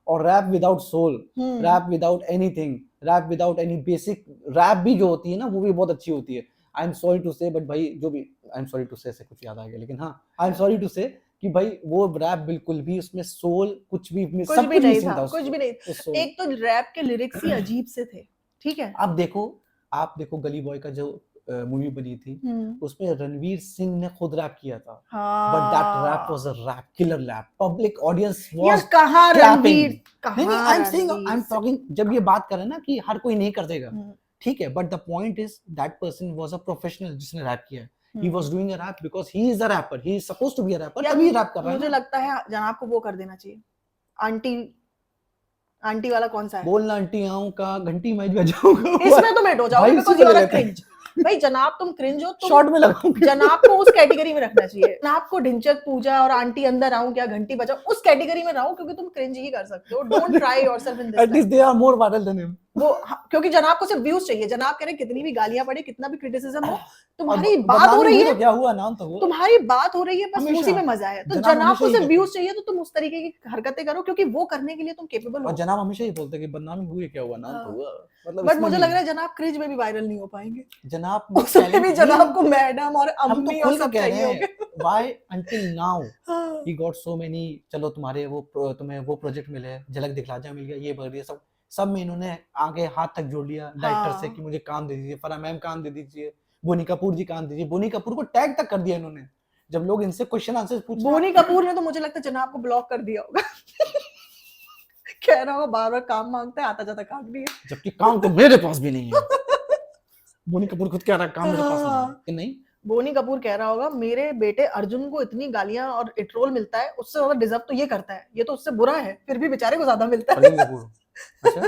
और rap without soul, rap without anything, rap without any basic. Rap भी जो होती है ना वो भी बहुत अच्छी होती है। आई एम सॉरी टू से, बट भाई जो भी, आई एम सॉरी टू से कुछ याद आ गया, लेकिन हाँ आई एम सॉरी टू से कि भाई वो रैप बिल्कुल भी उसमें सोल कुछ भी कुछ सब भी कुछ नहीं मिसिंग था, था कुछ भी नहीं। उसको। एक तो रैप के लिरिक्स ही अजीब से थे, ठीक है। आप देखो गली बॉय का जो मूवी बनी थी, उसमें रणवीर सिंह ने खुद रैप किया था, but that rap was a rap killer rap, public audience was कहां रणवीर, नहीं I am saying, I am talking, जब ये बात कर रहे हैं ना कि हर कोई नहीं कर देगा, ठीक है, but the point is that person was a professional जिसने रैप किया है। He was doing a rap because he is a rapper. He is supposed to be a rapper. तभी रैप कर रहा है। मुझे लगता है जनाब को वो कर देना चाहिए, आंटी वाला कौन सा है, बोलना आंटी आऊं का घंटी मैं बजाऊंगा, इसमें तो मिट हो जाओगे because you are a cringe. भाई जनाब तुम क्रिंज हो, तुम शॉर्ट में लगाऊंगा। जनाब को उस कैटेगरी में रखना चाहिए। जनाब को ढिंचक पूजा और आंटी अंदर आऊं क्या घंटी बजाओ उस कैटेगरी में रहो, क्योंकि तुम क्रिंज ही कर सकते हो। Don't try yourself in this. At least they are more viral than him. वो क्योंकि जनाब को सिर्फ व्यूज चाहिए। जनाब कह रहे कितनी भी गालियां पड़े, कितना भी क्रिटिसिज्म हो, तुम्हारी बात हो रही है, क्या हुआ नाम तो हुआ, तुम्हारी बात हो रही है, बस हमेशा। उसी में मजा है। तो जनाब जनाब हमेशा को ही सिर्फ कहते हैं। व्यूज चाहिए तो तुम उस तरीके की हरकतें करो, क्योंकि वो करने के लिए तुम केपेबल हो। और जनाब हमेशा ही बोलते हैं कि बदनामी हुई है, क्या हुआ नाम तो हुआ, मतलब बट मुझे लग रहा है जनाब क्रिंज में भी वायरल नहीं हो पाएंगे। जनाब उसमें भी जनाब को मैडम और हम तो अम्मी और खुल के सब कह रहे चाहिए होंगे। हैं, why until now हाँ। he got so many, चलो तुम्हें वो प्रोजेक्ट मिले, झलक दिखला जा मिल गया, ये बढ़ गया, सब में इन्होंने आगे हाथ तक जोड़ लिया डायरेक्टर से कि मुझे काम दे दीजिए, फराह मैम काम दे दीजिए, बोनी कपूर जी काम दीजिए, बोनी कपूर को टैग तक कर दिया इन्होंने जब लोग इनसे क्वेश्चन आंसर पूछ रहे बोनी कपूर ने तो मुझे लगता है जनाब को ब्लॉक कर दिया होगा। कह रहा होगा बार बार काम मांगता है, आता जाता काम नहीं है। जबकि काम तो मेरे पास भी नहीं है। बोनी कपूर खुद कह रहा है काम मेरे पास नहीं है कि नहीं। बोनी कपूर कह रहा होगा मेरे बेटे अर्जुन को इतनी गालियां और ट्रोल मिलता है, उससे ज्यादा डिजर्व तो ये करता है, ये तो उससे बुरा है, फिर भी बेचारे को ज्यादा मिलता है। अर्जुन कपूर, अच्छा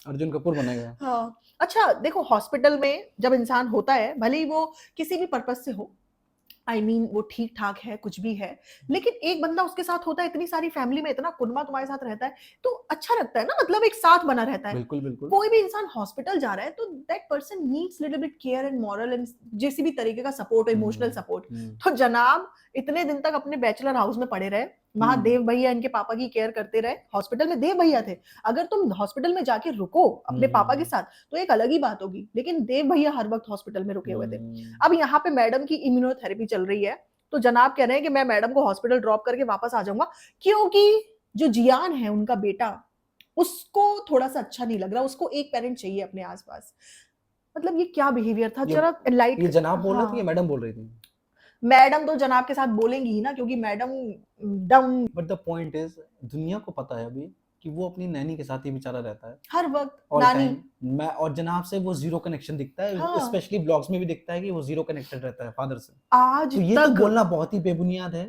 अर्जुन कपूर बनेगा। हाँ, अच्छा देखो हॉस्पिटल में जब इंसान होता है, भले ही वो किसी भी पर्पज से हो, आई मीन वो ठीक ठाक है, कुछ भी है, लेकिन एक बंदा उसके साथ होता है, इतनी सारी फैमिली में इतना कुनबा तुम्हारे साथ रहता है, तो अच्छा लगता है ना, मतलब एक साथ बना रहता है। बिल्कुल बिल्कुल। कोई भी इंसान हॉस्पिटल जा रहा है तो that person needs little bit care and moral and जैसी भी तरीके का सपोर्ट, इमोशनल सपोर्ट। तो जनाब इतने दिन तक अपने बैचलर हाउस में पड़े रहे, वहां देव भैया इनके पापा की केयर करते रहे, हॉस्पिटल में देव भैया थे। अगर तुम हॉस्पिटल में जाके रुको अपने पापा के साथ तो एक अलग ही बात होगी, लेकिन देव भैया हर वक्त हॉस्पिटल में रुके हुए थे। अब यहाँ पे मैडम की इम्यूनोथेरेपी चल रही है, तो जनाब कह रहे हैं कि मैं मैडम को हॉस्पिटल ड्रॉप करके वापस आ जाऊंगा, क्योंकि जो जियान है उनका बेटा, उसको थोड़ा सा अच्छा नहीं लग रहा, उसको एक पेरेंट चाहिए अपने आसपास। मतलब ये क्या बिहेवियर था, जरा ये जनाब बोल रहे थे, ये मैडम बोल रही थी। मैडम तो जनाब के साथ बोलेंगी ही ना, क्योंकि मैडम डम। बट द पॉइंट इज, दुनिया को पता है अभी कि वो अपनी नैनी के साथ ही बेचारा रहता है हर वक्त, और नानी। मैं और जनाब से वो जीरो कनेक्शन दिखता है, हाँ। स्पेशली ब्लॉग्स में भी दिखता है कि वो जीरो कनेक्टेड रहता है फादर से। आज तो ये तक तो बोलना बहुत ही बेबुनियाद है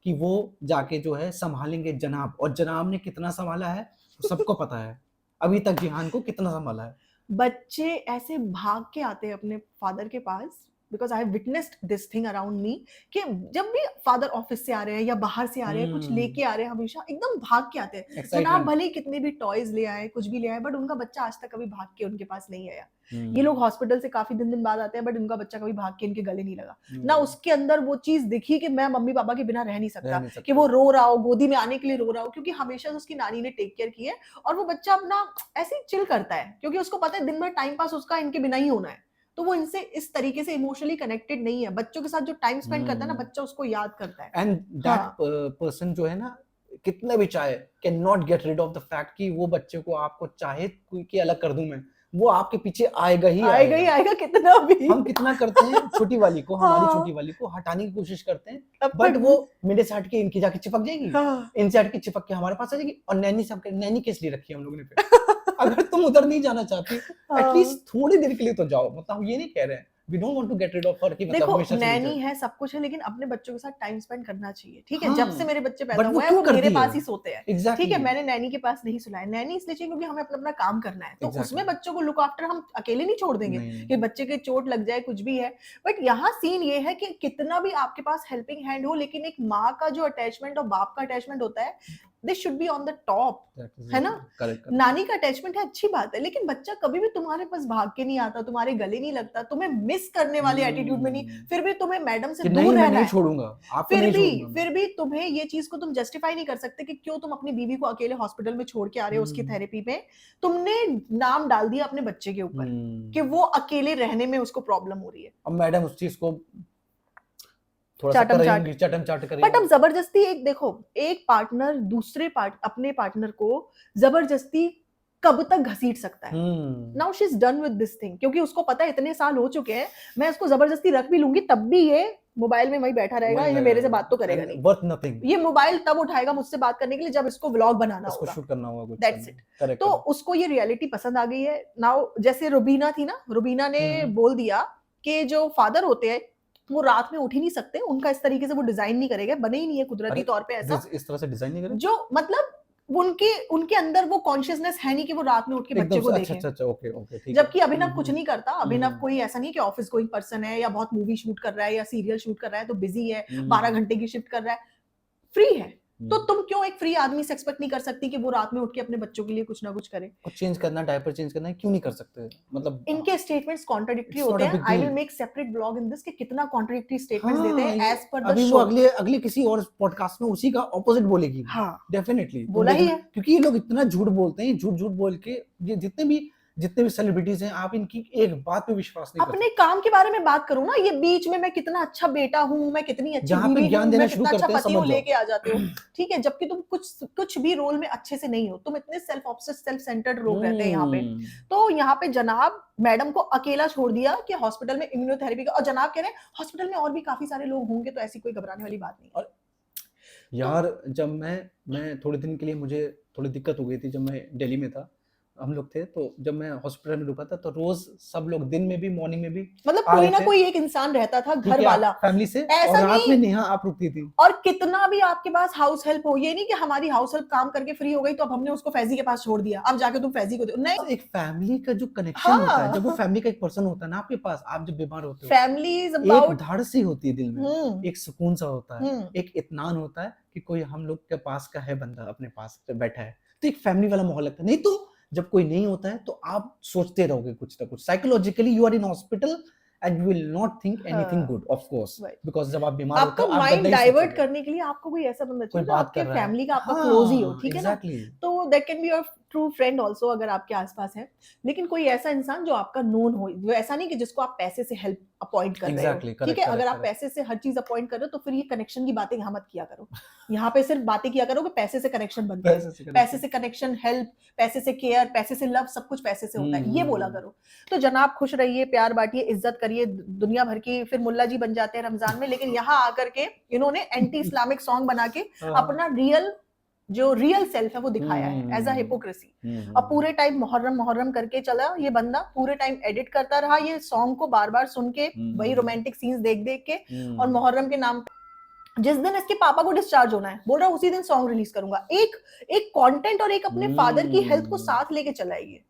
कि वो जाके जो है संभालेंगे जनाब, और जनाब ने कितना संभाला है तो सबको पता है, अभी तक जिहान को कितना संभाला है। बच्चे ऐसे भाग के आते हैं अपने फादर के पास, because I have witnessed this thing around me, कि जब भी फादर ऑफिस से आ रहे हैं या बाहर से आ रहे हैं, कुछ लेके आ रहे हैं, हमेशा एकदम भाग के आते हैं। जनाब भले ही कितने भी टॉयज ले आए, कुछ भी ले आए, बट उनका बच्चा आज तक कभी भाग के उनके पास नहीं आया। ये लोग हॉस्पिटल से काफी दिन बाद आते हैं, बट उनका बच्चा कभी भाग के इनके गले नहीं लगा, ना उसके अंदर वो चीज दिखी कि मैं मम्मी पापा के बिना रह नहीं सकता, कि वो रो रहा हो, गोदी में आने के लिए रो रहा हो, क्योंकि हमेशा से उसकी नानी ने टेक केयर की है, और वो बच्चा अपना ऐसे ही चिल करता है, क्योंकि उसको पता है दिन भर टाइम पास उसका इनके बिना ही होना है। तो वो इनसे इस तरीके से इमोशनली कनेक्टेड नहीं है। बच्चों के साथ जो टाइम स्पेंड करता है ना, बच्चा उसको याद करता है। एंड दैट पर्सन जो है ना, कितना भी चाहे, can not get rid of the fact कि वो बच्चे को आपको चाहे कोई के अलग कर दूं मैं, वो आपके पीछे आएगा ही आएगा, कितना भी हम कितना करते हैं छोटी वाली को, हमारी छोटी वाली को हटाने की कोशिश करते हैं, बट वो मेरे से हट के इनकी जाके चिपक जाएगी, इनसे हट के चिपक के हमारे पास आ जाएगी। और नैनी सब नैनी किस लिए रखी है हम लोगों ने? अगर तुम उधर नहीं जाना चाहती, एटलीस्ट थोड़ी देर के लिए तो जाओ। मतलब हम ये नहीं कह रहे हैं, we don't want to get rid of her कि मतलब हमेशा देखो नैनी है, सब कुछ है, लेकिन अपने बच्चों के साथ टाइम स्पेंड करना चाहिए, ठीक है? जब से मेरे बच्चे पैदा हुए हैं वो मेरे पास ही सोते हैं, ठीक है? मैंने नैनी के पास नहीं सुलाया। नैनी इसलिए चाहिए क्योंकि हमें अपना अपना काम करना है, तो उसमें बच्चों को लुक आफ्टर हम अकेले नहीं छोड़ देंगे कि बच्चे के चोट लग जाए, कुछ भी है। बट यहाँ सीन ये है कि कितना भी आपके पास हेल्पिंग हैंड हो, लेकिन एक माँ का जो अटैचमेंट और बाप का अटैचमेंट होता है, this should be on the top, है ना? नानी का अटैचमेंट है, अच्छी बात है, लेकिन बच्चा कभी भी तुम्हारे पास भाग के नहीं आता, तुम्हारे गले नहीं लगता, तुम्हें मिस करने वाले एटीट्यूड में नहीं, फिर भी तुम्हें मैडम से दूर रहना है, छोड़ूंगा आपको, फिर भी तुम्हें ये चीज को तुम जस्टिफाई नहीं कर सकते कि क्यों तुम अपनी बीवी को अकेले हॉस्पिटल में छोड़ के आ रहे हो उसकी थेरेपी पे। तुमने नाम डाल दिया अपने बच्चे के ऊपर कि वो अकेले रहने में उसको प्रॉब्लम हो रही है। अब मैडम उस चीज को चटम चाट करेगी। बट अब जबरदस्ती एक देखो, एक पार्टनर दूसरे अपने पार्टनर को जबरदस्ती कब तक घसीट सकता है? Now she is done with this thing, क्योंकि उसको पता है इतने साल हो चुके हैं, मैं इसको जबरदस्ती रख भी लूंगी तब भी ये मोबाइल में वही बैठा रहेगा, ये मेरे से बात तो करेगा नहीं, वर्थ नथिंग। ये मोबाइल तब उठाएगा मुझसे बात करने के लिए जब इसको व्लॉग बनाना होगा, इसको शूट करना होगा कुछ, दैट्स इट। तो उसको ये रियलिटी पसंद आ गई है। नाउ जैसे रुबीना थी ना, रुबीना ने बोल दिया कि जो फादर होते हैं वो रात में उठ ही नहीं सकते, उनका इस तरीके से वो डिजाइन नहीं करेगा, बने ही नहीं है कुदरती तौर पे ऐसा, इस तरह से डिजाइन नहीं करे, जो मतलब उनके अंदर वो कॉन्शियसनेस है नहीं कि वो रात में उठ के बच्चे को देखें। अच्छा, ओके, ठीक है। जबकि अभिनव कुछ नहीं करता, अभिनव कोई ऐसा नहीं कि ऑफिस गोइंग पर्सन है या बहुत मूवी शूट कर रहा है या सीरियल शूट कर रहा है तो बिजी है, 12 घंटे की शिफ्ट कर रहा है, फ्री है। तो तुम क्यों एक फ्री आदमी से एक्सपेक्ट नहीं कर सकती कि वो रात में उठ के अपने बच्चों के लिए कुछ ना कुछ करे? कुछ चेंज करना, डायपर चेंज करना, क्यों नहीं कर सकते? मतलब इनके स्टेटमेंट्स कॉन्ट्राडिक्टरी होते हैं। I will make separate blog in this कि कितना कॉन्ट्राडिक्टरी स्टेटमेंट्स देते हैं एज पर द शो। अभी वो अगले किसी और पॉडकास्ट में उसी का ऑपोजिट बोलेगी। हाँ, डेफिनेटली बोला ही है, क्योंकि ये लोग इतना झूठ बोलते हैं, झूठ बोल के ये जितने भी जितने भी सेलिब्रिटीज हैं, आप इनकी एक बात पे विश्वास नहीं कर अपने काम के बारे में बात करूं ना, ये बीच में मैं कितना अच्छा बेटा हूँ, मैं कितनी अच्छी जहाँ पे बीवी ज्ञान हूँ, देना मैं शुरू कितना अच्छा करते हैं, पति हूँ, समझ जाओ। लेके आ जाते हो। ठीक है, जबकि तुम कुछ भी रोल में अच्छे से नहीं हो, तुम इतने सेल्फ ऑब्सेस्ड, सेल्फ सेंटर्ड लोग रहते हैं यहाँ पे। तो यहाँ पे जनाब मैडम को अकेला छोड़ दिया कि हॉस्पिटल में इम्यूनोथेरेपी का, और जनाब कह रहे हैं हॉस्पिटल में और भी काफी सारे लोग होंगे, तो ऐसी कोई घबराने वाली बात नहीं है। और यार जब मैं थोड़े दिन के लिए, मुझे थोड़ी दिक्कत हो गई थी जब मैं दिल्ली में था, हम लोग थे, तो जब मैं हॉस्पिटल में रुका था तो रोज सब लोग दिन में भी मॉर्निंग में भी मतलब आ कोई रहे ना थे, कोई एक इंसान रहता था, ठीक घर है, वाला, फैमिली से, और ऐसा रात में नहीं। नेहा आप रुकती थी। और कितना भी आपके पास हाउस हेल्प हो, ये नहीं कि हमारी हाउस हेल्प काम करके फ्री हो गई तो अब हमने उसको फैजी के पास छोड़ दिया, अब जाके तुम फैजी को दो, नहीं। एक फैमिली का जो कनेक्शन होता है, जब वो हाँ, फैमिली का एक पर्सन होता है ना आपके पास, आप जब बीमार होते हो, फैमिली इज एक अबाउट। धाड़ सी होती है दिल में, एक सुकून सा होता है, हम्म एक इत्मीनान होता है कि कोई हम लोग के पास का है बंदा, अपने पास बैठा है, तो एक फैमिली वाला माहौल लगता है। नहीं तो जब कोई नहीं होता है तो आप सोचते रहोगे कुछ ना कुछ, psychologically you are in hospital and you will not think anything good, of course, because जब आप बीमार होते आपका हो आप माइंड गंदा ही डाइवर्ट सोचोगे। करने के लिए आपको कोई ऐसा बंदा कोई चाहिए जो बात आपके कर रहा है, फैमिली का, आपका क्लोज ही हो, हाँ ठीक है ना। एग्जैक्टली, तो that can be your true friend also, अगर आपके आसपास है। लेकिन कोई ऐसा इंसान जो आपका नोन हो, जो ऐसा नहीं कि जिसको आप पैसे से हेल्प अपॉइंट कर रहे हो, एग्जैक्टली, ठीक है। करेक्ट अगर करेक्ट आप करेक्ट, पैसे से हर चीज अपॉइंट कर रहे हो, तो फिर ये कनेक्शन की बातें यहाँ मत किया करो। यहाँ पे सिर्फ बातें किया करो कि पैसे से कनेक्शन बनते हैं, पैसे से पैसे से कनेक्शन, हेल्प, पैसे से केयर, पैसे से लव, सब कुछ पैसे से होता है, ये बोला करो। तो जनाब खुश रहिए, प्यार बांटिए, इज्जत करिए, दुनिया भर की फिर मुल्ला जी बन जाते हैं रमजान में। लेकिन यहाँ आकर के इन्होंने एंटी इस्लामिक सॉन्ग बना के अपना रियल सेल्फ है वो दिखाया है, एज अ हिपोक्रेसी। अब पूरे टाइम मुहर्रम मुहर्रम करके चला ये बंदा, पूरे टाइम एडिट करता रहा ये सॉन्ग को, बार बार सुन के, वही रोमांटिक सीन्स देख देख के, और मुहर्रम के नाम पे जिस दिन इसके पापा को डिस्चार्ज होना है, बोल रहा उसी दिन सॉन्ग रिलीज करूंगा। एक कंटेंट और एक अपने फादर की हेल्थ को साथ लेके चला है ये।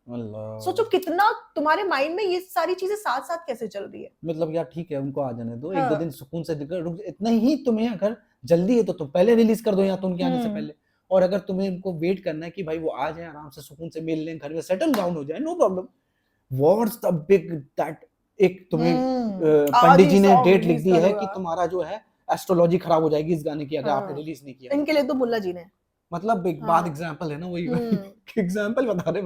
सोचो कितना तुम्हारे माइंड में ये सारी चीजें साथ साथ कैसे चल रही है। मतलब यार ठीक है, उनको आ जाने दो, हाँ। एक दो दिन सुकून से रुक, इतना ही तुम्हें अगर जल्दी है तो तुम पहले रिलीज कर दो, या तो उनके आने से पहले। और अगर तुम्हें उनको वेट करना है कि भाई वो आ जाए, आराम से सुकून से मिल लें, घर में सेटल डाउन हो जाए, no problem. What's the big that, एक तुम्हें पंडित जी ने डेट लिख दी है कि तुम्हारा जो है एस्ट्रोलॉजी खराब हो जाएगी इस गाने की, अगर आपने रिलीज नहीं किया। इनके लिए तो मुल्ला जी ने, मतलब एक बात एग्जांपल है ना, वही एग्जांपल बता रहे,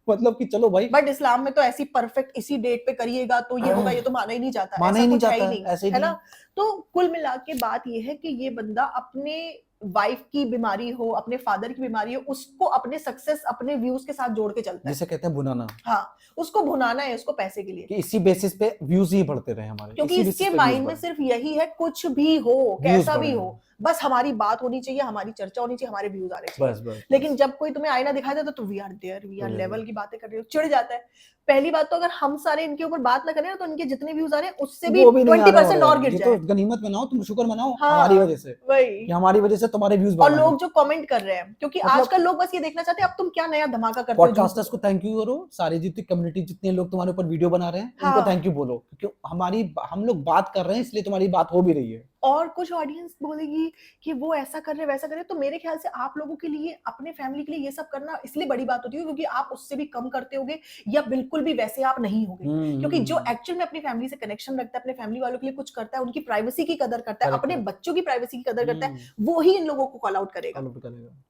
मतलब कि चलो भाई, बट इस्लाम में तो ऐसी परफेक्ट इसी डेट पे करिएगा तो ये होगा, ये तो माना ही नहीं जाता, माना ऐसा ही नहीं कुछ है जाता, ही नहीं, ऐसे ही है ना। नहीं। तो कुल मिला के बात ये है कि ये बंदा अपने वाइफ की बीमारी हो, अपने फादर की बीमारी हो, उसको अपने सक्सेस, अपने व्यूज के साथ जोड़ के चलता है, जिसे कहते हैं भुनाना। हाँ, उसको भुनाना है, उसको पैसे के लिए, कि इसी बेसिस पे व्यूज ही बढ़ते रहे हमारे, क्योंकि इसी इसके basis पे माइंड views में बढ़े। सिर्फ यही है, कुछ भी हो, Views कैसा भी बढ़े। हो, बस हमारी बात होनी चाहिए, हमारी चर्चा होनी चाहिए, हमारे व्यूज आने चाहिए। बस लेकिन जब कोई तुम्हें आईना दिखाता है तो we are there, we are level की बातें कर रहे हो, चिढ़ जाता है। पहली बात तो अगर हम सारे इनके ऊपर बात ना करें ना, तो इनके जितने व्यूज आ रहे हैं उससे भी 20% और गिर ये जाए। तो गनीमत मनाओ, तुम शुक्र मनाओ हाँ, हमारी वजह से, वही। कि हमारी वजह से तुम्हारे व्यूज और बढ़ रहे लोग हैं। जो कमेंट कर रहे हैं, क्योंकि मतलब आजकल लोग बस ये देखना चाहते हैं अब तुम क्या नया धमाका करते हो। पॉडकास्टर्स को थैंक यू करो, सारी जितनी कम्युनिटी, जितने लोग तुम्हारे ऊपर वीडियो बना रहे हैं, उनको हाँ। थैंक यू बोलो, क्योंकि हम लोग बात कर रहे हैं इसलिए तुम्हारी बात हो भी रही है। और कुछ ऑडियंस बोलेगी कि वो ऐसा कर रहे वैसा कर रहे, तो मेरे ख्याल से आप लोगों के लिए, अपने फैमिली के लिए ये सब करना इसलिए बड़ी बात होती है क्योंकि आप उससे भी कम करते होगे, या बिल्कुल भी वैसे आप नहीं होगे। क्योंकि जो एक्चुअल में अपनी फैमिली से कनेक्शन रखता है, अपने फैमिली वालों के लिए कुछ करता है, उनकी प्राइवेसी की कदर करता है, अपने बच्चों की प्राइवेसी की कदर करता है, वो ही इन लोगों को कॉल आउट करेगा।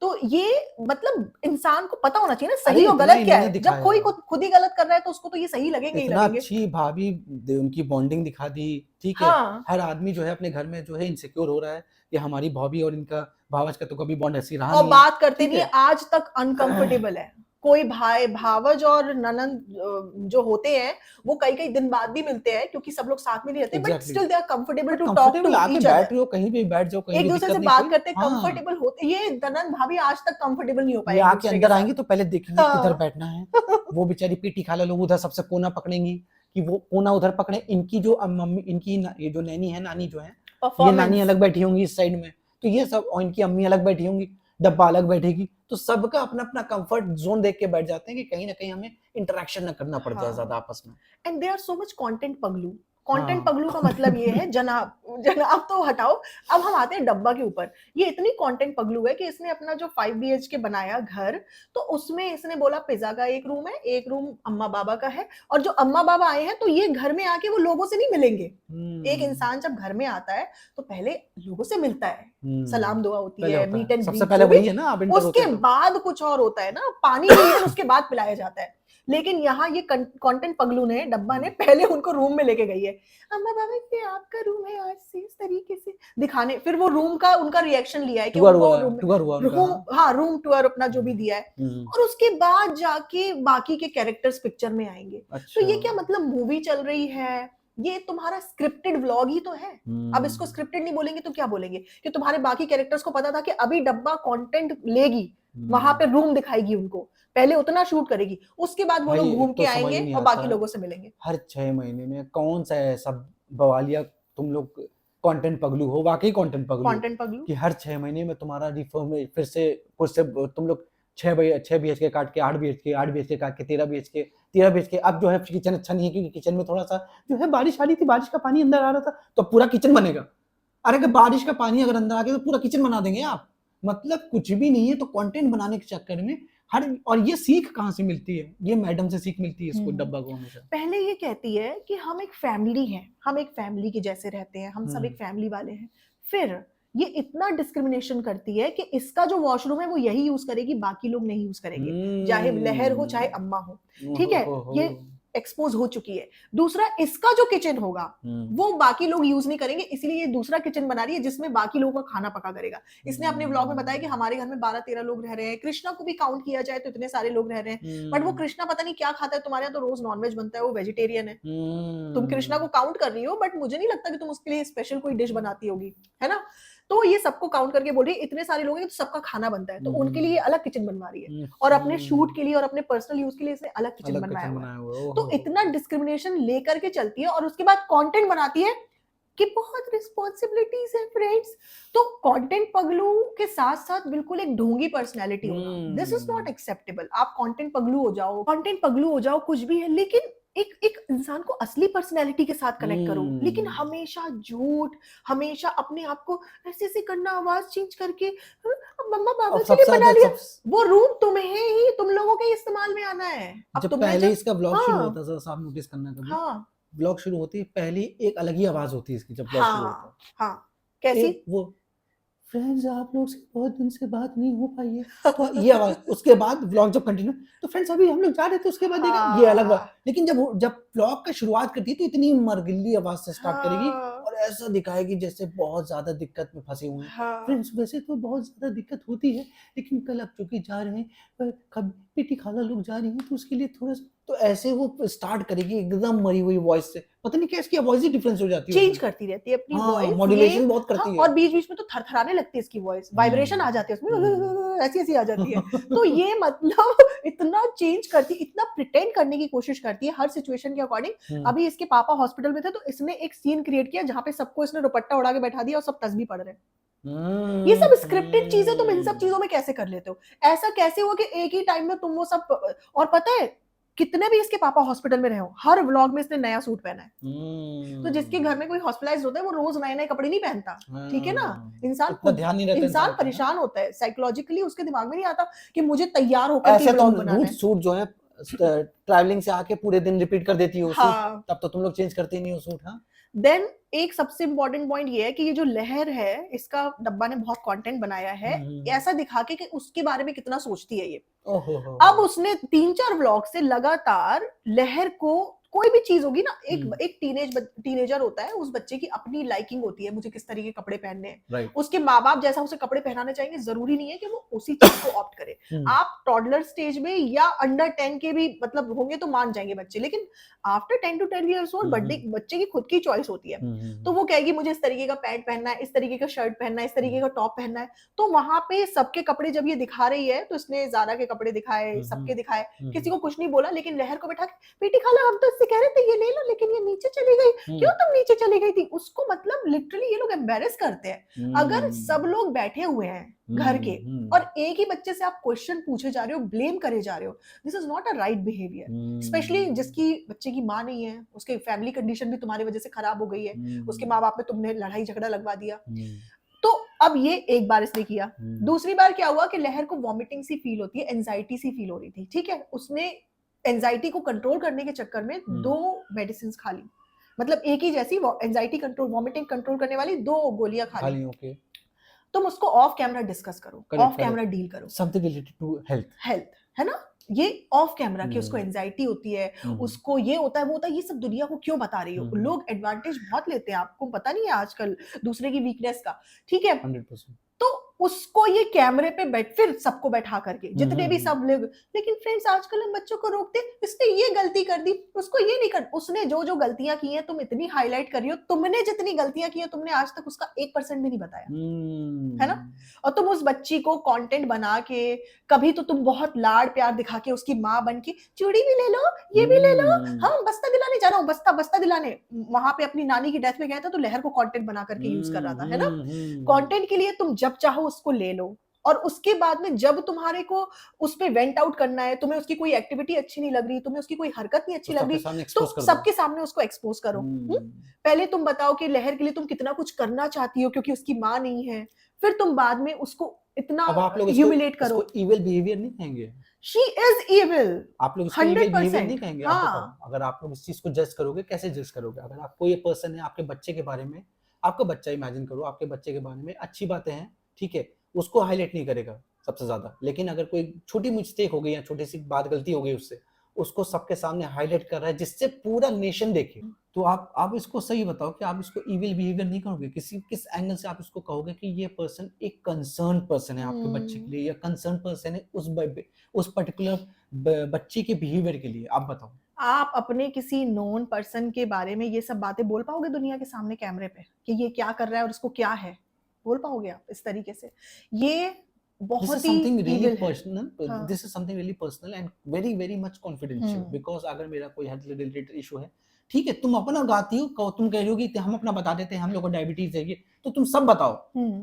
तो ये मतलब इंसान को पता होना चाहिए ना सही और गलत क्या है। जब कोई खुद ही गलत कर रहा है तो उसको तो ये सही लगेंगे ही लगेंगे। अच्छी भाभी उनकी बॉन्डिंग दिखा दी, ठीक है। हर आदमी जो है अपने घर में जो है इनसिक्योर हो रहा है कि हमारी भाभी और इनका भावज का तो कभी बॉन्ड ऐसी रहा नहीं, और बात करते भी आज तक अनकंफर्टेबल है। कोई भाई भावज और ननंद जो होते हैं वो कई दिन बाद भी मिलते हैं, क्योंकि सब लोग साथ में नहीं रहते, but still they are comfortable to talk to each other. बैठ रहो कहीं भी बैठ जाओ, कहीं एक दूसरे से बात करते कंफर्टेबल होते। ये ननंद भाभी आज तक कंफर्टेबल नहीं हो पाए। आके अंदर आएंगी तो पहले देखेंगे किधर बैठना है। वो बेचारी पीटी खाला लोग उधर सबसे कोना पकड़ेंगी कि वो कोना उधर पकड़े। इनकी जो मम्मी, इनकी ये जो नैनी है, नानी जो है, ये नानी अलग बैठी होंगी इस साइड में, तो ये सब, और इनकी अम्मी अलग बैठी होंगी, डब्बा अलग बैठेगी, तो सबका अपना अपना कंफर्ट जोन देख के बैठ जाते हैं कि कहीं ना कहीं हमें इंटरेक्शन ना करना पड़ जाए ज्यादा आपस में। And they are so much content पगलू। कंटेंट पगलू का मतलब ये है, जनाब तो हटाओ, अब हम आते हैं डब्बा के ऊपर। ये इतनी कंटेंट पगलू है कि इसने अपना जो 5 BHK बनाया घर, तो उसमें इसने बोला पिज्जा का एक रूम है, एक रूम अम्मा बाबा का है, और जो अम्मा बाबा आए हैं तो ये घर में आके वो लोगों से नहीं मिलेंगे। एक इंसान जब घर में आता है तो पहले लोगों से मिलता है, सलाम दुआ होती है, मीट एंड सबसे पहले वही है ना, आप उसके बाद कुछ और होता है ना, पानी उसके बाद पिलाया जाता है। लेकिन यहाँ ये कंटेंट पगलू ने, डब्बा ने पहले उनको रूम में लेके गई है, अम्मा बाबा ये आपका रूम है, आज से इस तरीके से दिखाने, फिर वो रूम का उनका रिएक्शन लिया है कि उनको रूम टूर अपना जो भी दिया है, और उसके बाद जाके बाकी के कैरेक्टर्स पिक्चर में आएंगे। तो ये क्या मतलब मूवी चल रही है, ये तुम्हारा स्क्रिप्टेड व्लॉग ही तो है। अब इसको स्क्रिप्टेड नहीं बोलेंगे तो क्या बोलेंगे, कि तुम्हारे बाकी कैरेक्टर्स को पता था कि अभी डब्बा कंटेंट लेगी, वहां पे रूम दिखाएगी उनको, पहले उतना शूट करेगी, उसके बाद वो लोग घूम के आएंगे और बाकी लोगों से मिलेंगे। हर 6 महीने में कौन सा ऐसा बवालिया तुम लोग कंटेंट पगलू हो, वाकई कंटेंट पगलू कि हर 6 महीने में तुम्हारा रिफॉर्म में फिर से तुम लोग 6 BHK काट के 8 BHK काट के 13 BHK। अब जो है किचन अच्छा नहीं है, क्योंकि किचन में थोड़ा सा जो है बारिश आ रही थी, बारिश का पानी अंदर आ रहा था, तो पूरा किचन बनेगा। अरे अगर बारिश का पानी अगर अंदर आ गया तो पूरा किचन बना देंगे आप, मतलब कुछ भी नहीं है। तो कंटेंट बनाने के चक्कर में और ये सीख कहाँ से मिलती है, ये मैडम से सीख मिलती है इसको, डब्बा को हमेशा। पहले ये कहती है कि हम एक फैमिली हैं, हम एक फैमिली के जैसे रहते हैं, हम सब एक फैमिली वाले हैं। फिर ये इतना डिस्क्रिमिनेशन करती है कि इसका जो वॉशरूम है वो यही यूज करेगी, बाकी लोग नहीं यूज करेंगे, चाहे लहर हो चाहे अम्मा हो, ठीक है, ये एक्सपोज हो चुकी है। दूसरा, इसका जो किचन होगा वो बाकी लोग यूज नहीं करेंगे, इसलिए ये दूसरा किचन बना रही है जिसमें बाकी लोगों का खाना पका करेगा। इसने अपने व्लॉग में बताया कि हमारे घर में 12-13 लोग रह रहे हैं, कृष्णा को भी काउंट किया जाए तो इतने सारे लोग रह रहे हैं, बट वो कृष्णा पता नहीं क्या खाता है, तुम्हारे यहाँ तो रोज नॉनवेज बनता है, वो वेजिटेरियन है, तुम कृष्णा को काउंट कर रही हो, बट मुझे नहीं लगता कि तुम उसके लिए स्पेशल कोई डिश बनाती होगी, है ना। तो ये सबको काउंट करके बोल रही है इतने सारे लोग हैं तो सबका खाना बनता है, तो उनके लिए अलग किचन बनवा रही है, और अपने शूट के लिए और अपने पर्सनल यूज के लिए इसने अलग किचन बनवाया हुआ है। तो इतना डिस्क्रिमिनेशन लेकर के चलती है, और उसके बाद कंटेंट बनाती है कि बहुत रिस्पॉन्सिबिलिटीज है फ्रेंड्स। तो कंटेंट पगलू के साथ साथ बिल्कुल एक ढोंगी पर्सनैलिटी होना, दिस इज नॉट एक्सेप्टेबल। आप कंटेंट पगलू हो जाओ कुछ भी है, लेकिन एक इंसान को असली पर्सनैलिटी के साथ कनेक्ट करो, लेकिन हमेशा झूठ, हमेशा अपने आप को ऐसे ऐसे करना, आवाज चेंज करके, मम्मा बाबा के लिए बना लिया, वो रूम तुम्हें ही, तुम लोगों के इस्तेमाल में आना है। अब पहले इसका ब्लॉग शुरू होता था, साहब नोटिस करना कभी, ब्लॉग शुरू होती है पहले एक अलग ही आवाज होती है इसकी जब ब्लॉग शुरू होता है। हाँ, कैसी? वो फ्रेंड्स आप लोग से बहुत दिन से बात नहीं हो पाई है, तो ये आवाज। उसके बाद व्लॉग जब कंटिन्यू, तो फ्रेंड्स अभी हम लोग जा रहे थे, उसके बाद ये अलग बात। लेकिन जब व्लॉग का शुरुआत करती है तो इतनी मरगिल्ली आवाज से स्टार्ट करेगी और ऐसा दिखाएगी जैसे बहुत ज्यादा दिक्कत में फंसे हुए हैं। फ्रेंड्स वैसे तो बहुत ज्यादा दिक्कत होती है, लेकिन कल अब चूंकि जा रहे हैं, कब पीटी खाला लोग जा रही हैं तो उसके लिए थोड़ा सा, तो ऐसे वो स्टार्ट करेगी एकदम मरी हुई वॉइस से। पता नहीं क्या इसकी आवाज ही डिफरेंस हो जाती है, चेंज करती रहती है अपनी वॉइस, मॉड्यूलेशन बहुत करती है, और बीच बीच में तो थरथराने लगती है इसकी वॉइस, वाइब्रेशन आ जाती है उसमें, ऐसी आ जाती है। तो ये मतलब इतना चेंज करती, इतना प्रिटेंड करने की कोशिश करती है हर सिचुएशन के अकॉर्डिंग। अभी इसके पापा हॉस्पिटल में थे तो इसने एक सीन क्रिएट किया जहाँ पे सबको इसने दुपट्टा उड़ा के बैठा दिया और सब तस्बीह पढ़ रहे हैं। ये सब स्क्रिप्टेड चीजें तुम इन सब चीजों में कैसे कर लेते हो? ऐसा कैसे हुआ कि एक ही टाइम में तुम वो सब, और पता है कितने भी इसके पापा हॉस्पिटल में रहे हो, हर व्लॉग में इसने नया सूट पहना है। तो जिसके घर में कोई हॉस्पिटलाइज होता है वो रोज नए नए कपड़े नहीं पहनता, ठीक है ना। इंसान परेशान होता है साइकोलॉजिकली, उसके दिमाग में नहीं आता कि मुझे तैयार होकर के व्लॉग बनाना है। सूट जो है ट्रैवलिंग से आके पूरे दिन रिपीट कर देती हो सूट, तब तो तुम लोग चेंज करते ही नहीं हो सूट। हाँ, देन एक सबसे इंपॉर्टेंट पॉइंट ये है कि ये जो लहर है, इसका डब्बा ने बहुत कंटेंट बनाया है ऐसा दिखा के कि उसके बारे में कितना सोचती है ये। अब उसने 3-4 व्लॉग से लगातार लहर को, कोई भी चीज होगी ना, एक टीनेजर होता है, उस बच्चे की अपनी लाइकिंग होती है, मुझे किस तरीके के कपड़े पहनने हैं। उसके माँ बाप जैसा उसे कपड़े पहनाने चाहेंगे, जरूरी नहीं है कि वो उसी चीज को ऑप्ट करे। आप टॉडलर स्टेज में या अंडर 10 के भी मतलब होंगे तो मान जाएंगे बच्चे, लेकिन आफ्टर 10 to 12 years old बच्चे की खुद की चॉइस होती है। तो वो कहेगी मुझे इस तरीके का पैंट पहनना है, इस तरीके का शर्ट पहनना है, इस तरीके का टॉप पहनना है। तो वहां पे सबके कपड़े जब ये दिखा रही है तो इसने ज़ारा के कपड़े दिखाए, सबके दिखाए, किसी को कुछ नहीं बोला, लेकिन लहर को बैठा के, बेटी खाला हम तो इससे कह रहे थे ये ले लो, लेकिन ये नीचे चली गई, क्यों तुम नीचे चली गई थी? उसको मतलब लिटरली ये लोग एम्बैरेस करते हैं। अगर सब लोग बैठे हुए हैं घर के और एक ही बच्चे से आप क्वेश्चन पूछे जा रहे हो, ब्लेम करे जा रहे हो, this is not a right behaviour. Specially जिसकी बच्चे की माँ नहीं है, उसके फैमिली कंडीशन भी तुम्हारी वजह से खराब हो गई है, उसके माँ बाप में तुमने लड़ाई झगड़ा लगवा दिया। तो अब ये एक बार इसने किया, दूसरी बार क्या हुआ कि लहर को वॉमिटिंग सी फील होती है, एंजाइटी सी फील हो रही थी, ठीक है। उसने एंजाइटी को कंट्रोल करने के चक्कर में 2 मेडिसिन खा ली, मतलब एक ही जैसी एंजाइटी कंट्रोल, वॉमिटिंग कंट्रोल करने वाली 2 गोलियां खा ली। ओके, तुम उसको ऑफ कैमरा डिस्कस करो, ऑफ कैमरा डील करो, समथिंग रिलेटेड टू हेल्थ, है ना। ये ऑफ कैमरा कि उसको हम्म, एंजाइटी होती है, हम्म, उसको ये होता है वो होता है, ये सब दुनिया को क्यों बता रही हो? हम्म, लोग एडवांटेज बहुत लेते हैं, आपको पता नहीं है आजकल दूसरे की वीकनेस का, ठीक है? 100%। तो उसको ये कैमरे पे बैठ फिर सबको बैठा करके जितने भी हम्म। सब लोग, लेकिन फ्रेंड्स आजकल हम बच्चों को रोकते, इसने ये गलती कर दी, उसको ये नहीं कर, उसने जो जो गलतियां की हैं तुम इतनी हाईलाइट कर रही हो, तुमने जितनी गलतियां की हैं तुमने आज तक उसका 1% भी नहीं बताया, है ना? और तुम उस बच्ची को कंटेंट बना के, कभी तो तुम बहुत लाड प्यार दिखा के उसकी माँ बन के, चूड़ी भी ले लो, ये भी ले लो, हाँ बस्ता दिलाने जा रहा हूँ, बस्ता बस्ता दिलाने, वहां पे अपनी नानी की डेथ में गया था तो लहर को कंटेंट बना करके यूज कर रहा था, है ना? कंटेंट के लिए तुम जब चाहो उसको ले लो, और उसके बाद में जब तुम्हारे को उस पे वेंट आउट करना है, तुम्हें उसकी कोई एक्टिविटी अच्छी नहीं लग रही, तुम्हें उसकी कोई हरकत नहीं अच्छी लग रही, तो सबके सामने उसको एक्सपोज करो। पहले तुम बताओ कि लहर के लिए तुम कितना कुछ करना चाहती हो क्योंकि उसकी माँ नहीं है, फिर तुम बाद में उसको इतना अब आप लोग ह्यूमिलेट करो। इसको इविल बिहेवियर नहीं कहेंगे? शी इज इविल, आप लोग इसको इविल बिहेवियर 100%। नहीं कहेंगे? आप बताओ, अगर आप लोग इस चीज को जज करोगे, कैसे जज करोगे? अगर आपको ये पर्सन है, आपके बच्चे के बारे में, आपका बच्चा इमेजिन करो, आपके बच्चे के बारे में अच्छी बातें हैं, ठीक है, उसको हाईलाइट नहीं करेगा सबसे ज्यादा, लेकिन अगर कोई छोटी मिस्टेक हो गई या छोटी सी बात गलती हो गई उससे, उसको सबके सामने हाईलाइट कर रहा है जिससे पूरा नेशन देखे, तो आप इसको सही बताओ कि आप इसको इविल बिहेवियर नहीं करोगे? किस एंगल से आप इसको कहोगे कि ये पर्सन एक कंसर्न पर्सन है आपके बच्चे के लिए, या कंसर्न पर्सन है उस पर्टिकुलर बच्चे के बिहेवियर के लिए? आप बताओ। आप अपने किसी नोन पर्सन के बारे में ये सब बातें बोल पाओगे दुनिया के सामने कैमरे पे कि ये क्या कर रहा है और उसको क्या है? बोल पाओगे आप इस तरीके से? ये बहुत ही evil है। हाँ। This is something really personal and very very much confidential, because अगर मेरा कोई हेल्थ रिलेटेड इशू है, ठीक है, तुम अपना गाती हो, तुम कह रही हो कि हम अपना बता देते हैं, हम लोग को डायबिटीज है, ये तो तुम सब बताओ,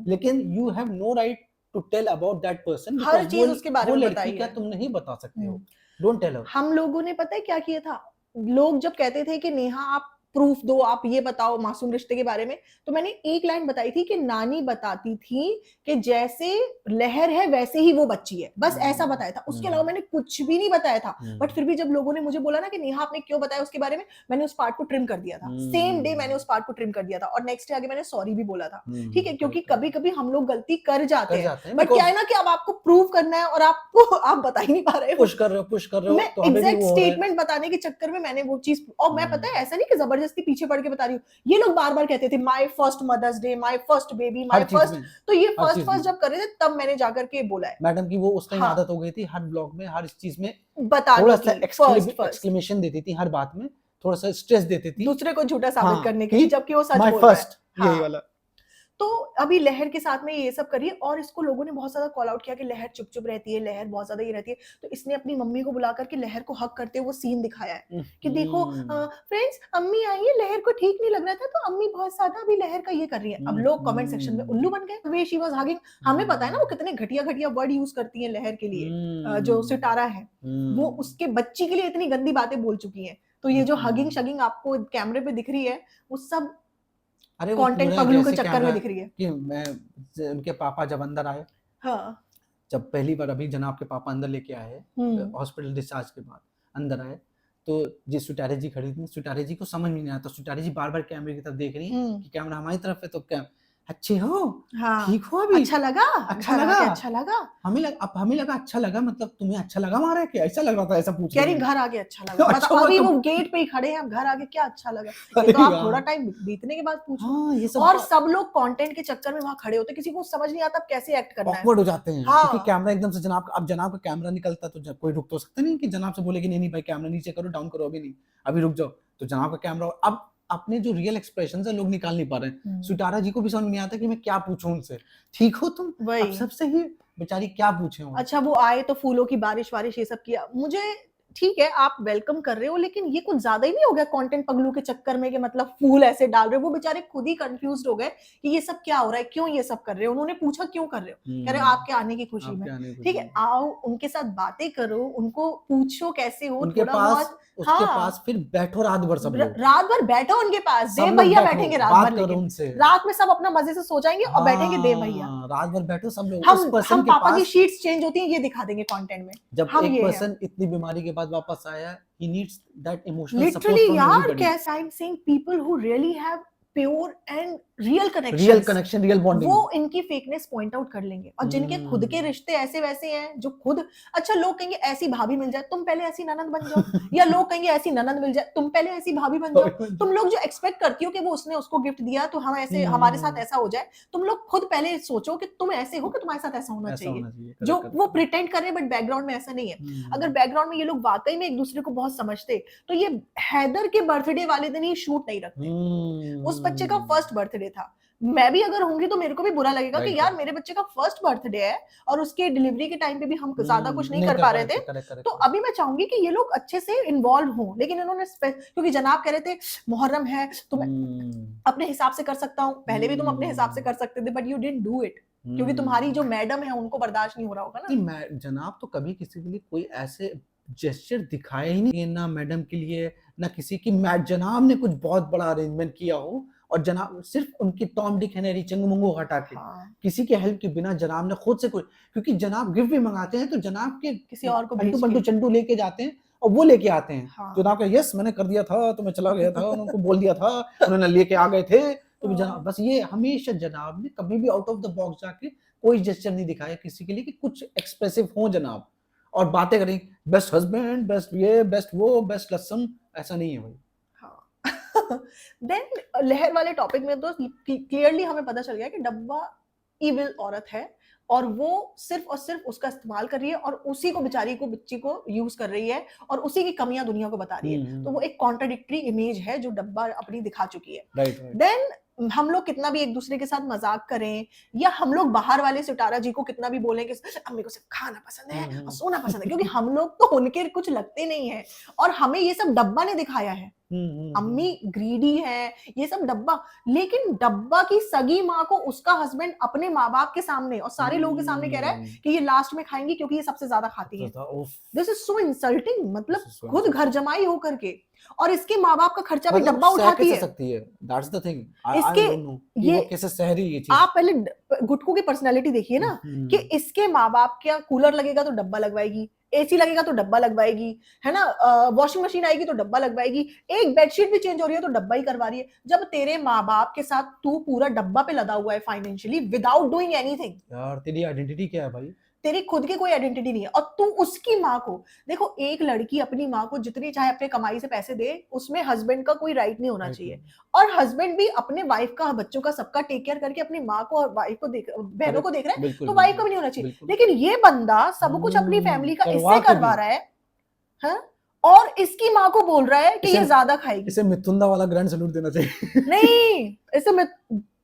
लेकिन you have no right to tell about that person, हर चीज उसके बारे में लड़की बताई का है। तुम नहीं बता सकते हो। Don't tell her. हम लोगों ने पता है क्या किया था? लोग जब कहते थे कि नेहा आप प्रूफ दो, आप ये बताओ मासूम रिश्ते के बारे में, तो मैंने एक लाइन बताई थी कि नानी बताती थी कि जैसे लहर है वैसे ही वो बच्ची है, बस ऐसा बताया था, उसके अलावा मैंने कुछ भी नहीं बताया था। बट फिर भी जब लोगों ने मुझे बोला ना कि नेहा आपने क्यों बताया उसके बारे में, मैंने उस पार्ट को ट्रिम कर दिया था, सेम डे मैंने उस पार्ट को ट्रिम कर दिया था, और नेक्स्ट डे आगे मैंने सॉरी भी बोला था, ठीक है? क्योंकि कभी कभी हम लोग गलती कर जाते हैं, बट क्या है ना कि अब आपको प्रूव करना है और आपको आप बता ही नहीं पा रहे हो, पुश कर रहे हो, मैं तो हमें भी एग्जैक्ट वो हो रहा है। स्टेटमेंट बताने के चक्कर में मैंने वो चीज, और मैं पता है ऐसा नहीं कि जबरदस्ती पीछे पड़ के बता रही हूँ, ये लोग बार बार कहते थे my first mother's day, my first baby, my first, तो ये फर्स्ट जब कर रहे थे तब मैंने जाकर के बोला है मैडम की, वो उस टाइम हाँ, आदत हो गई थी हर ब्लॉग में, हर चीज में बताने थोड़ा सा की फर्स्ट एक्सक्लेमेशन देती थी, हर बात में थोड़ा सा स्ट्रेस देती थी दूसरे को झूठा साबित हाँ, करने के लिए, जबकि वो सच बोल रहा है। यही वाला। तो अभी लहर के साथ में ये सब करिए, और इसको लोगों ने बहुत ज्यादा कॉल आउट किया कि लहर चुप चुप रहती है, लहर बहुत ज्यादा ये रहती है, तो इसने अपनी मम्मी को बुला करके लहर को हक करते हुए वो सीन दिखाया है कि देखो फ्रेंड्स, अम्मी आई है, लहर को ठीक नहीं लग रहा था तो अम्मी बहुत ज्यादा अभी लहर का ये कर रही है। अब लोग कमेंट सेक्शन में उल्लू बन गए, वे शी वाज हगिंग, हमें पता है ना वो कितने घटिया घटिया वर्ड यूज करती है लहर के लिए, जो सितारा है वो उसके बच्ची के लिए इतनी गंदी बातें बोल चुकी है, तो ये जो हगिंग शगिंग आपको कैमरे पे दिख रही है वो सब अरे कंटेंट पगलू के चक्कर में दिख रही है। कि मैं उनके पापा जब अंदर आए, हाँ, जब पहली बार अभी जनाब के पापा अंदर लेके आए हॉस्पिटल डिस्चार्ज के बाद अंदर आए, तो जिस सुटारे जी खड़ी थी, सुटारे जी को समझ में नहीं आता, सुटारे जी बार बार कैमरे की तरफ देख रही है कि कैमरा हमारी तरफ है, तो क्या अच्छे हो, हाँ, ठीक हो, अभी अच्छा लगा, अच्छा लगा, अच्छा लगा, हमें लगा अच्छा लगा, मतलब तुम्हें अच्छा लगा वहां रह के? ऐसा लग रहा था, ऐसा पूछ कह रही रही है। घर आके अच्छा लगा, अच्छा मतलब अभी हुआ, वो गेट पे ही खड़े हैं, अब घर आके क्या अच्छा लगा, ये अरे तो आप यार। थोड़ा टाइम बीतने के बाद पूछो। हाँ, ये सब और सब लोग कंटेंट के चक्कर में वहां खड़े होते, किसी को समझ नहीं आता अब कैसे एक्ट करना है, ऑकवर्ड हो जाते हैं, हाँ। क्योंकि कैमरा एकदम से जनाब का कैमरा निकलता, तो कोई रुक तो सकता नहीं कि जनाब से बोले कि नहीं नहीं भाई कैमरा नीचे करो, डाउन करो, अभी नहीं, अभी रुक जाओ, तो जनाब का कैमरा, अब अपने जो रियल एक्सप्रेशन है लोग निकाल नहीं पा रहे हैं। सुटारा जी को भी समझ नहीं आता कि मैं क्या पूछूं उनसे, ठीक हो तुम, अब सबसे ही बेचारी क्या पूछे। अच्छा, वो आए तो फूलों की बारिश वारिश ये सब किया, मुझे ठीक है आप वेलकम कर रहे हो, लेकिन ये कुछ ज्यादा ही नहीं हो गया कंटेंट पगलू के चक्कर में कि मतलब फूल ऐसे डाल रहे हो? वो बेचारे खुद ही कंफ्यूज्ड हो गए कि ये सब क्या हो रहा है, क्यों ये सब कर रहे हो। उन्होंने पूछा क्यों कर रहे हो, कह रहे आपके आने की खुशी में, ठीक है आओ उनके साथ बातें करो, उनको पूछो कैसे हो, उनके पास उसके पास फिर बैठो रात भर, सब लोग रात भर बैठो उनके पास, देव भैया बैठेंगे रात भर, लेकिन रात में सब अपना मजे से सो जाएंगे और बैठेंगे देव भैया, रात भर बैठो सब लोग। हम पापा की शीट्स चेंज होती हैं ये दिखा देंगे कंटेंट में। जब एक पर्सन इतनी बीमारी के बाद वापस आया, he needs that emotional support literally from यार, everybody. कैसे I'm saying people who really have pure and real real connection, real bonding, वो इनकी फेकनेस पॉइंट आउट कर लेंगे। और जिनके खुद के रिश्ते ऐसे वैसे हैं, जो खुद, अच्छा लोग कहेंगे ऐसी भाभी मिल जाए, तुम पहले ऐसी ननद बन जाओ, या लोग कहेंगे ऐसी ननद मिल जाए, तुम पहले ऐसी भाभी बन जाओ। तुम लोग जो एक्सपेक्ट करती हो कि वो उसने उसको गिफ्ट दिया तो हम ऐसे, हमारे साथ ऐसा हो जाए, तुम लोग खुद पहले सोचो कि तुम ऐसे हो कि तुम्हारे साथ ऐसा होना चाहिए। जो वो प्रिटेंड कर रहे हैं बट बैकग्राउंड में ऐसा नहीं है। अगर बैकग्राउंड में ये लोग वाकई में एक दूसरे को बहुत समझते तो ये हैदर के बर्थडे वाले दिन ही शूट नहीं रखते। उस बच्चे का फर्स्ट बर्थडे था, मैं भी अगर होंगी तो मेरे को भी बुरा लगेगा कि यार मेरे बच्चे का फर्स्ट बर्थडे है और उसके डिलीवरी के टाइम पे भी हम ज्यादा कुछ नहीं कर पा रहे थे। तो अभी मैं चाहूंगी कि ये लोग अच्छे से इन्वॉल्व हों, लेकिन इन्होंने क्योंकि जनाब कह रहे थे मुहर्रम है तो मैं अपने हिसाब से कर सकता हूँ, पहले भी तुम अपने हिसाब से कर सकते थे but you didn't do it, क्योंकि तुम्हारी जो मैडम है उनको बर्दाश्त नहीं हो रहा होगा ना। जनाब तो कभी किसी के लिए कोई ऐसे जेस्चर दिखाया ही नहीं, ना मैडम के लिए ना किसी की, जनाब ने कुछ बहुत बड़ा अरेंजमेंट किया हो और जनाब सिर्फ उनकी टॉम डिक हैरी चंग मुंगो हटा के, किसी के हेल्प के बिना जनाब ने खुद से कोई, क्योंकि जनाब गिफ्ट भी मंगाते हैं तो जनाब के किसी और को अंटू पंटू चंटू लेके जाते हैं और वो लेके आते हैं। जनाब का यस मैंने कर दिया था तो मैं चला गया था, उनको बोल दिया था, उन्होंने लेके आ गए थे तो जनाब, बस ये हमेशा जनाब ने कभी भी आउट ऑफ द बॉक्स जाके कोई जेस्चर नहीं दिखाया किसी के लिए कि कुछ एक्सप्रेसिव हो जनाब, और बातें करें बेस्ट हस्बैंड, बेस्ट ये, बेस्ट वो, बेस्ट लसन, ऐसा नहीं है भाई। देन लहर वाले टॉपिक में तो क्लियरली हमें पता चल गया कि डब्बा इविल औरत है और वो सिर्फ और सिर्फ उसका इस्तेमाल कर रही है और उसी को बेचारी को, बच्ची को यूज कर रही है और उसी की कमियां दुनिया को बता रही है। तो वो एक कॉन्ट्राडिक्टरी इमेज है जो डब्बा अपनी दिखा चुकी है। देन हम लोग कितना भी एक दूसरे के साथ मजाक करें या हम लोग बाहर वाले सितारा जी को कितना भी बोलें कि अम्मी को सिर्फ खाना पसंद है और सोना पसंद है, क्योंकि हम लोग तो उनके कुछ लगते नहीं है और हमें ये सब डब्बा ने दिखाया है। अम्मी ग्रीडी है, ये सब डब्बा, लेकिन डब्बा की सगी माँ को उसका हस्बैंड अपने माँ बाप के सामने और सारे लोगों के सामने कह रहा है कि ये लास्ट में खाएंगी क्योंकि ये सबसे ज्यादा खाती है। दिस इज सो इंसल्टिंग, मतलब खुद घर जमाई होकर के और इसके माँ बाप का खर्चा भी डब्बा उठाती है। That's the thing. इसके ये कैसे सहरी ये चीज। आप पहले गुटकू की पर्सनालिटी देखिए ना कि इसके माँ बाप क्या कूलर लगेगा तो डब्बा लगवाएगी, एसी लगेगा तो डब्बा लगवाएगी, है ना, वॉशिंग मशीन आएगी तो डब्बा लगवाएगी, एक बेडशीट भी चेंज हो रही है तो डब्बा ही करवा रही है। जब तेरे माँ बाप के साथ तू पूरा डब्बा पे लदा हुआ है फाइनेंशियली विदाउट डूइंग एनीथिंग, यार तेरी आइडेंटिटी क्या है भाई? तेरी खुद की कोई आइडेंटिटी नहीं है और तू उसकी माँ को देखो, एक लड़की अपनी माँ को जितनी चाहे अपने कमाई से पैसे दे, उसमें हस्बैंड का कोई राइट नहीं होना चाहिए। और हस्बैंड भी अपने वाइफ का, बच्चों का, सबका टेक केयर करके अपनी माँ को और वाइफ को देख, बहनों को देख रहा है, तो वाइफ का भी नहीं होना चाहिए। लेकिन ये बंदा सब कुछ अपनी फैमिली का इससे करवा रहा है और इसकी माँ को बोल रहा है कि ये ज्यादा खाएगी। इसे मिथुंदा वाला ग्रैंड सैल्यूट देना चाहिए। नहीं, इसे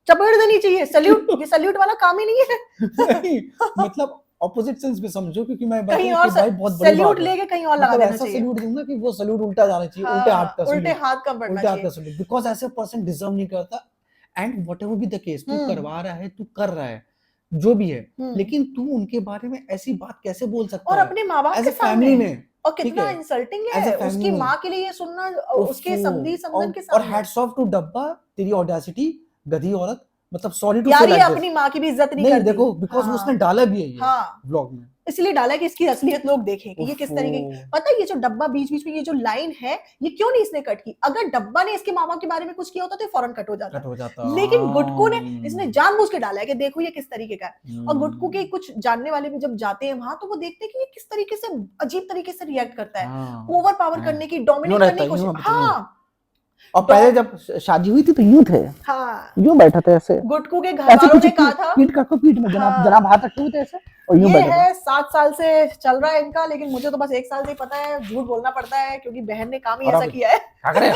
चपेट देनी चाहिए सैल्यूट। ये सैल्यूट वाला काम ही नहीं है। मतलब ऑपोजिट सेंस में समझो, क्योंकि मैं कहीं और भाई बहुत बड़ी सैल्यूट लेके कहीं और लगा देना चाहिए। सैल्यूट दूंगा कि वो सैल्यूट उल्टा जाना चाहिए, उल्टे हाथ का, उल्टे हाथ का बढ़ना चाहिए, बिकॉज़ ऐसे पर्सन डिजर्व नहीं करता। And whatever be the case, तू करवा रहा है, तू कर रहा है, जो भी है, लेकिन तू उनके बारे में ऐसी बात कैसे बोल सकता है और अपने माँ बाप के फैमिली में, और कितना इंसल्टिंग है उसकी माँ के लिए ये सुनना, उसके समधी समधन के सामने। और हैट्स ऑफ टू डब्बा, तेरी ऑडेसिटी, गधी औरत, मतलब सॉरी टू से यार, ये अपनी माँ की भी इज्जत नहीं करती। देखो बिकॉज़ उसने डाला भी है ये व्लॉग में, इसलिए डाला कि इसकी असलियत लोग देखें कि ये किस तरीके की। पता है ये जो डब्बा बीच बीच में ये जो लाइन है, ये क्यों नहीं इसने कट की? अगर डब्बा ने इसके मामा के बारे में कुछ किया होता तो फौरन कट हो जाता। लेकिन गुटकू ने, इसने जानबूझ के डाला है कि देखो ये किस तरीके का है। और गुटकू के कुछ जानने वाले भी जब जाते हैं वहां, तो वो देखते हैं कि ये किस तरीके से अजीब तरीके से रिएक्ट करता है, ओवर पावर करने की, डोमिनेट करने की कोशिश। हाँ, और पहले जब शादी हुई थी तो यूं थे, यूं बैठा था ऐसे। गुटकू के घर वालों ने कहा था पीठ काटो, पीठ में जनाब हाथ रखे हुए थे ऐसे और यूं बैठा। ये है 7 साल से चल रहा है इनका, लेकिन मुझे तो बस 1 साल से ही पता है, झूठ बोलना पड़ता है क्योंकि बहन ने काम ही ऐसा किया है। क्या करे?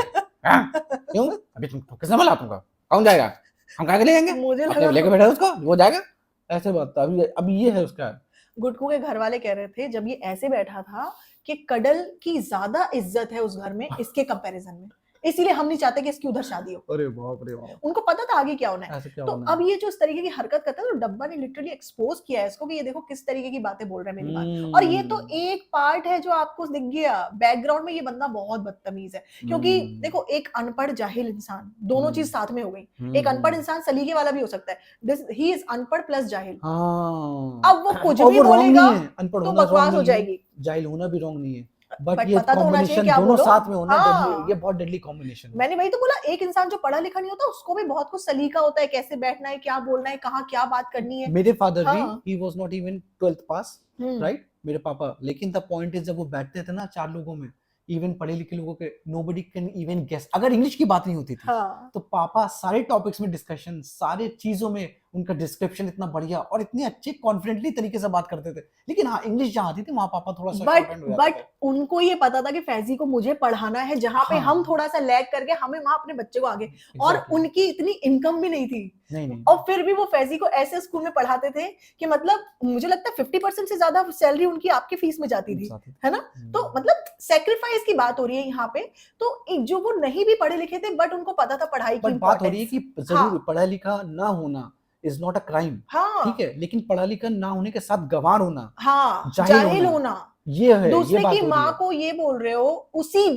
क्यों? अभी तुम किसने बोला तुमको? कौन जाएगा? हम कहाँ के ले जाएंगे? मुझे लगा लेके बैठा उसको, वो जाएगा। ऐसे बात था। अभी ये है उसका। गुटकू के घर वाले कह रहे थे जब ये ऐसे बैठा था कि कडल की ज्यादा इज्जत है उस घर में इसके कंपैरिजन में, इसीलिए हम नहीं चाहते कि इसकी उधर शादी हो। अरे बाप रे बाप। उनको पता था आगे क्या होना है। तो अब ये जो इस तरीके की हरकत करता है, तो डब्बा ने लिटरली एक्सपोज किया है इसको कि ये देखो किस तरीके की बातें बोल रहा है मेरी बात। और ये तो एक पार्ट है जो आपको दिख गया, बैकग्राउंड में ये बंदा बहुत बदतमीज है। क्योंकि देखो, एक अनपढ़ जाहिल इंसान, दोनों चीज साथ में हो गई। एक अनपढ़ इंसान सलीके वाला भी हो सकता है, ही इज अनपढ़ प्लस जाहिल। अब वो कुछ भी बोलेगा तो बकवास हो जाएगी। जाहिल होना भी रॉन्ग नहीं है, बट बट ये पता तो होना चाहिए कॉम्बिनेशन क्या दोनों बोलो। साथ में होना हाँ, ये बहुत डेडली कॉम्बिनेशन है। मैंने वही तो बोला, एक इंसान जो पढ़ा लिखा नहीं होता उसको भी बहुत कुछ सलीका होता है, कैसे बैठना है, क्या बोलना है, कहाँ क्या बात करनी है। मेरे फादर भी हाँ। He was not even 12th pass, hmm. Right, मेरे पापा, लेकिन द पॉइंट इज जब वो बैठते थे ना 4 लोगों में, इवन पढ़े लिखे लोगों के, नोबडी कैन इवन गेस, अगर इंग्लिश की बात नहीं होती थी हाँ, तो पापा सारे टॉपिक्स में डिस्कशन, सारे चीजों में उनका डिस्क्रिप्शन इतना बढ़िया और इतने अच्छे कॉन्फिडेंटली तरीके से बात करते थे। लेकिन हाँ, इंग्लिश जहाँ आती थी वहाँ पापा थोड़ा सा बट शॉर्ट हैंड हो जाते थे। उनको ये पता था कि फैजी को मुझे पढ़ाना है, जहाँ पे हाँ। हम थोड़ा सा लैग करके हमें वहां अपने बच्चे को आगे, और Exactly. उनकी इतनी इनकम भी नहीं थी, नहीं और फिर भी वो फैजी को ऐसे स्कूल में पढ़ाते थे कि मतलब मुझे लगता है 50% से ज्यादा सैलरी उनकी आपकी फीस में जाती थी, है ना। तो मतलब सेक्रीफाइस की बात हो रही है यहाँ पे। तो एक जो वो नहीं भी पढ़े लिखे थे बट उनको पता था पढ़ाई की बट बात हो रही है इंपॉर्टेंस। कि जरूर हाँ, पढ़ा लिखा ना होना इज नॉट अ क्राइम, हाँ, ठीक है, लेकिन पढ़ा लिखा ना होने के साथ गंवार होना, हाँ, जाहिल जाहिल होना, होना, ये है, ये दूसरे बात की हो रही माँ है। को ये बोल रहे हो, उसी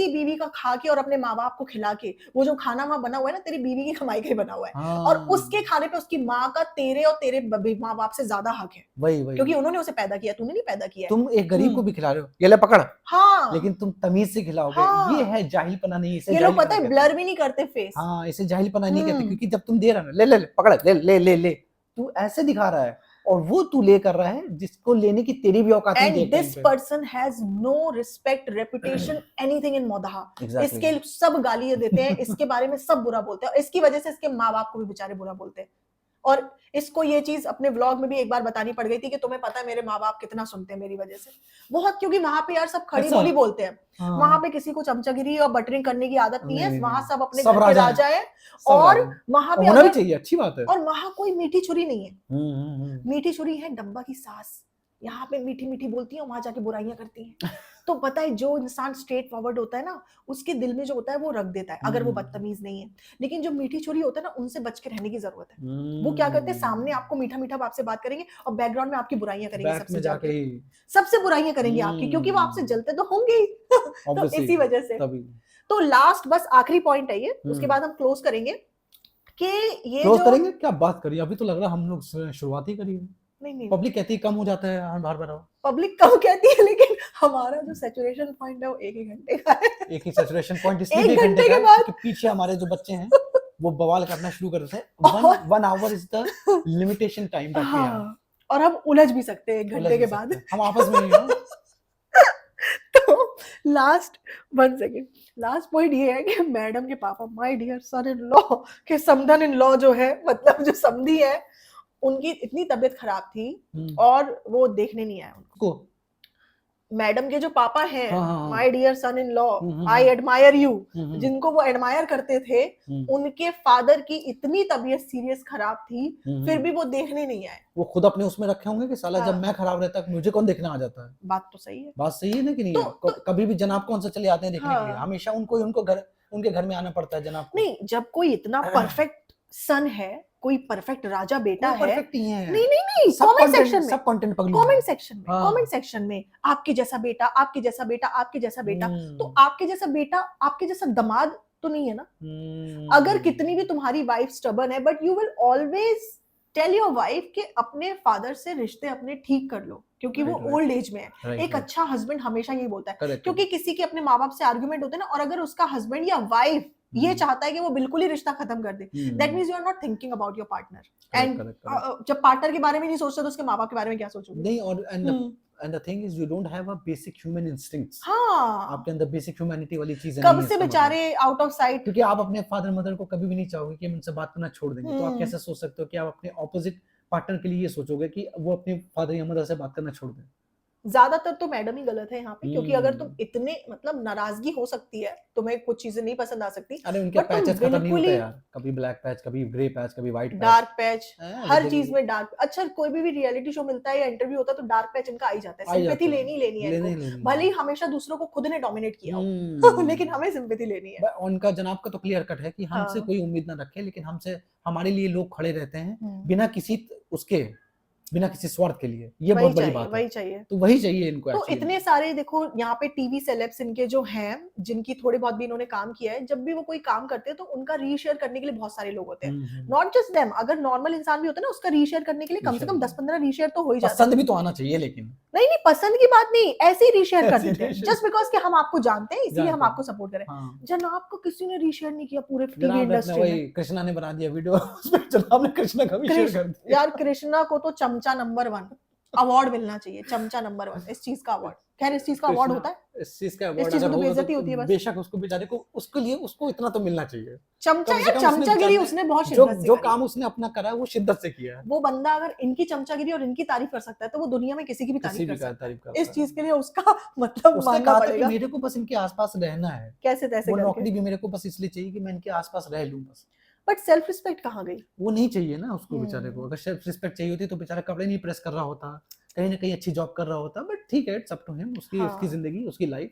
बीवी का खा के और अपने माँ बाप को खिला के, वो जो खाना वहां बना हुआ है ना तेरी बीवी की कमाई का ही बना हुआ है, और हाँ, उसके खाने पे उसकी माँ का तेरे और तेरे माँ बाप से ज्यादा हक है, वही वही क्योंकि उन्होंने उसे पैदा किया, तूने नहीं पैदा किया है। तुम एक गरीब को भी खिला रहे हो, ये ले पकड़, हाँ, लेकिन तुम तमीज से खिलाओगे, हाँ, ये है जाहिलपना नहीं, इसे ये लोग जाहिलपना पता है कहते ब्लर हैं। भी नहीं करते फेस। हाँ, इसे जाहिलपना नहीं कहते, हम्म। क्योंकि जब तुम दे रहा है, ले ले ले पकड़, ले ले ले ले, तू ऐसे दिखा रहा है और वो तू ले कर रहा है जिसको लेने की तेरी भी औकात नहीं थी एंड एक टाइम दिस पे। Person has no respect, reputation, anything in मोदहा। Exactly. इसके सब गालियां देते हैं, इसके बारे में सब बुरा बोलते हैं, और इसकी वजह से इसके माँ बाप को भी बेचारे बुरा बोलते हैं। और इसको ये चीज अपने व्लॉग में भी एक बार बतानी पड़ गई थी कि तुम्हें पता है मेरे माँ बाप कितना सुनते हैं मेरी वजह से, बहुत, क्योंकि वहां पे यार सब खड़ी ऐसा? बोली बोलते हैं। हाँ। वहां पे किसी को चमचागिरी और बटरिंग करने की आदत नहीं है, नहीं, वहां नहीं, सब अपने सब घर के राजा राजा है, सब और राजा हैं। वहां और पे होना भी अगर, चाहिए, अच्छी बात है। और वहां कोई मीठी छुरी नहीं है, हम्म। मीठी छुरी है डब्बा की सास, यहाँ पे मीठी मीठी बोलती है, वहां जाके बुराइयां करती हैं। तो पता है जो इंसान स्ट्रेट फॉरवर्ड होता है ना, उसके दिल में जो होता है वो रख देता है, अगर वो बदतमीज नहीं है। लेकिन जो मीठी छुरी होता है ना, उनसे बच के रहने की जरूरत है। वो क्या करते हैं, सामने आपको मीठा मीठा आपसे बात करेंगे और बैकग्राउंड में आपकी बुराइयां करेंगे, बैक में सबसे जाके जाके ही सबसे बुराइयां करेंगे आपकी, क्योंकि वो आपसे जलते तो होंगे ही। तो obviously, इसी वजह से। तभी तो लास्ट बस आखिरी पॉइंट है ये, उसके बाद हम क्लोज करेंगे कि ये क्लोज जो करेंगे, क्या बात करिए, अभी तो लग रहा हम लोग शुरुआत ही करिए। नहीं, पब्लिक कहती है कम हो जाता है हर बार पब्लिक कम कहती है, लेकिन हमारा जो सैचुरेशन पॉइंट है वो 1 घंटे का है। एक ही सैचुरेशन पॉइंट इसलिए एक भी 1 घंटे घंटे का के है बाद क्योंकि पीछे हमारे जो बच्चे हैं वो बवाल करना शुरू कर देते हैं। 1 hour is the limitation time that we have. हाँ, और हम उलझ भी सकते हैं 1 घंटे के बाद। हम आपस में ही हैं। तो लास्ट 1 सेकेंड, लास्ट पॉइंट ये है कि मैडम के पापा, my dear son in law के समधन इन लॉ जो है, मतलब जो समधी है, उनकी इतनी तबीयत खराब थी और वो देखने नहीं आए उनको। मैडम के जो पापा हैं, my dear son in law, I admire you, जिनको वो एडमायर करते थे, उनके फादर की इतनी तबीयत सीरियस खराब थी, फिर भी वो देखने नहीं आए। वो खुद अपने उसमें रखे होंगे कि साला जब मैं खराब रहता मुझे कौन देखने आ जाता है। बात तो सही है, बात सही है ना कि नहीं? तो कभी भी जनाब कौन सा चले आते हैं देखने के लिए, हमेशा उनके घर में आना पड़ता है जनाब को। नहीं, जब कोई इतना परफेक्ट सन है, कोई परफेक्ट राजा बेटा है, नहीं, कमेंट सेक्शन में, सब कंटेंट पगलू, कमेंट सेक्शन में आपके जैसा बेटा, आपके जैसा बेटा, आपके जैसा बेटा, तो आपके जैसा बेटा, आपके जैसा दामाद तो नहीं है ना। अगर कितनी भी तुम्हारी वाइफ स्टबर्न है, but you will always tell your wife कि अपने फादर से रिश्ते अपने ठीक कर लो, क्योंकि वो ओल्ड एज में है। एक अच्छा हस्बैंड हमेशा ये बोलता है, क्योंकि किसी के अपने माँ बाप से आर्गुमेंट होते हैं ना, और अगर उसका हस्बैंड या वाइफ ये चाहता है कि वो बिल्कुल ही रिश्ता खत्म कर दे, that means you are not thinking about your partner. And जब पार्टनर के बारे में नहीं सोचते तो उसके माँ बाप के बारे में क्या सोचोगे? नहीं, और and the thing is you don't have a basic human instincts। हाँ, आपके अंदर बेसिक ह्यूमैनिटी वाली चीजें कब से बेचारे आउट ऑफ साइट, क्योंकि आप अपने फादर मदर को कभी भी नहीं चाहोगे कि हम उनसे बात करना छोड़ देंगे। तो आप कैसे सोच सकते हो कि आप अपने ऑपोजिट पार्टनर के लिए ये सोचोगे कि वो अपने फादर या मदर से बात करना छोड़ दें? ज्यादातर तो मैडम ही गलत है यहाँ पे, क्योंकि अगर तुम इतने, मतलब नाराजगी हो सकती है, तुम्हें कुछ चीजें नहीं पसंद आ सकती, अरे उनके पैचेस खत्म नहीं होते यार, कभी ब्लैक पैच, कभी ग्रे पैच, कभी व्हाइट पैच, डार्क पैच, हर चीज में डार्क। अच्छा, कोई भी रियलिटी शो मिलता है या इंटरव्यू होता है तो डार्क पैच इनका आ ही जाता है। सिंपैथी लेनी है इनको, भले ही हमेशा दूसरों को खुद ने डोमिनेट किया हो, लेकिन हमें सिंपैथी लेनी है। उनका जनाब का तो क्लियर कट है कि हमसे कोई उम्मीद ना रखे, लेकिन हमारे लिए लोग खड़े रहते हैं बिना किसी स्वार्थ के लिए। ये बहुत बड़ी बात है, वही चाहिए इनको। तो इतने सारे देखो यहाँ पे टीवी सेलेब्स इनके जो हैं, जिनकी थोड़े बहुत भी इन्होंने काम किया है, जब भी वो कोई काम करते हैं तो उनका रीशेयर करने के लिए बहुत सारे लोग होते हैं, नॉट जस्ट देम। अगर नॉर्मल इंसान भी होता है ना, उसका रीशेयर करने के लिए कम से कम 10-15 रीशेयर तो हो ही जाता है। पसंद भी तो आना चाहिए, लेकिन नहीं नहीं, पसंद की बात नहीं, ऐसे ही रीशेयर कर ऐसे ही देते हैं reshare। जस्ट बिकॉज कि हम आपको जानते हैं इसलिए हम जानते हैं। आपको सपोर्ट करें। हाँ जनाब को किसी ने रीशेयर नहीं किया पूरे टीवी जनाब ने अपना इंडस्ट्री वही में। कृष्णा ने बना दिया वीडियो उसमें जनाब ने कृष्णा का भी शेयर कर दिया। यार कृष्णा को तो चमचा नंबर 1 अवार्ड मिलना चाहिए, चमचा नंबर 1 इस चीज का अवार्ड। खैर इस चीज का अवार्ड कृष्णा होता है, इस चीज का इस अवार्ड चीज अगर में तो होगा बेइज्जती होती है तो बस। बेशक उसको बेचारे को उसके लिए उसको इतना तो मिलना चाहिए। चमचा कम से यार, कम उसने चमचागिरी बेचारे ने उसने बहुत जो शिद्दत से जो करी काम है। उसने अपना करा है वो शिद्दत से किया है। वो बंदा अगर इनकी चमचागिरी और इनकी तारीफ कर सकता है तो वो दुनिया में किसी की भी किसी तारीफ भी कर का सकता है। तारीफ करता इस है। चीज के लिए उसका मतलब उसने मानना कहा था कि पड़ेगा मेरे को बस इनके आसपास रहना है, कैसे तैसे वो करके। नौकरी भी मेरे को बस इसलिए चाहिए कि मैं इनके आसपास रह लूं बस। बट सेल्फ रिस्पेक्ट कहाँ गई? वो नहीं चाहिए ना उसको बेचारे को। हम्म। अगर सेल्फ रिस्पेक्ट चाहिए होती तो बेचारा कपड़े नहीं प्रेस कर रहा होता, कहीं ना कहीं अच्छी जॉब कर रहा होता। बट ठीक है, इट्स अप टू हिम, उसकी उसकी हाँ जिंदगी, उसकी लाइफ।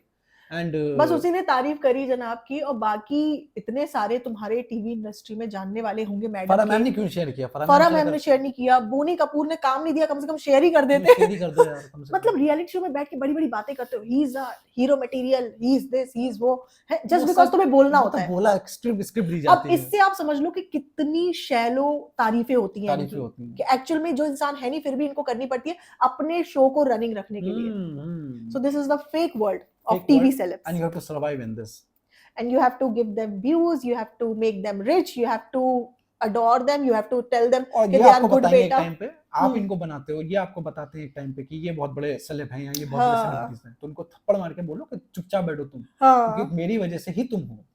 एंड बस उसी ने तारीफ करी जनाब की, और बाकी इतने सारे तुम्हारे टीवी इंडस्ट्री में जानने वाले होंगे मैडम फराह मैम के। ने क्यों शेयर किया? फराह मैम ने शेयर नहीं किया, बोनी कपूर ने काम नहीं दिया, कम से कम शेयर ही कर देते। शेयर ही कर दो यार कम से मतलब कम। रियलिटी शो में बैठ के बड़ी बड़ी बातें करते हो, he is a hero material, he is this, he is वो है, जस्ट वो बिकॉज सब तुम्हें बोलना वो होता तो है। बोला, स्क्रिप्ट स्क्रिप्ट दी अब जाती है, इससे आप समझ लो कि कितनी शैलो तारीफें होती हैं तारीफें इनकी, होती हैं। कि एक्चुअल में जो इंसान है नहीं फिर भी इनको करनी पड़ती है अपने शो को रनिंग रखने के लिए। So this is the fake world of TV celebs, and you have to survive in this. and you have to give them views, you have to make them rich, you have to adore them, you have to tell them और कि ये they are आपको good बताएंगे एक बेटा। Time पे, आप इनको बनाते हो, ये आपको बताते हैं एक टाइम पे कि ये बहुत बड़े सेलेब हैं या ये बहुत बड़े हाँ सेलिब्रिटीज हैं, तो उनको थप्पड़ मार के बोलो कि चुपचाप बैठो तुम, हाँ। क्योंकि मेरी वजह से ही तुम हो।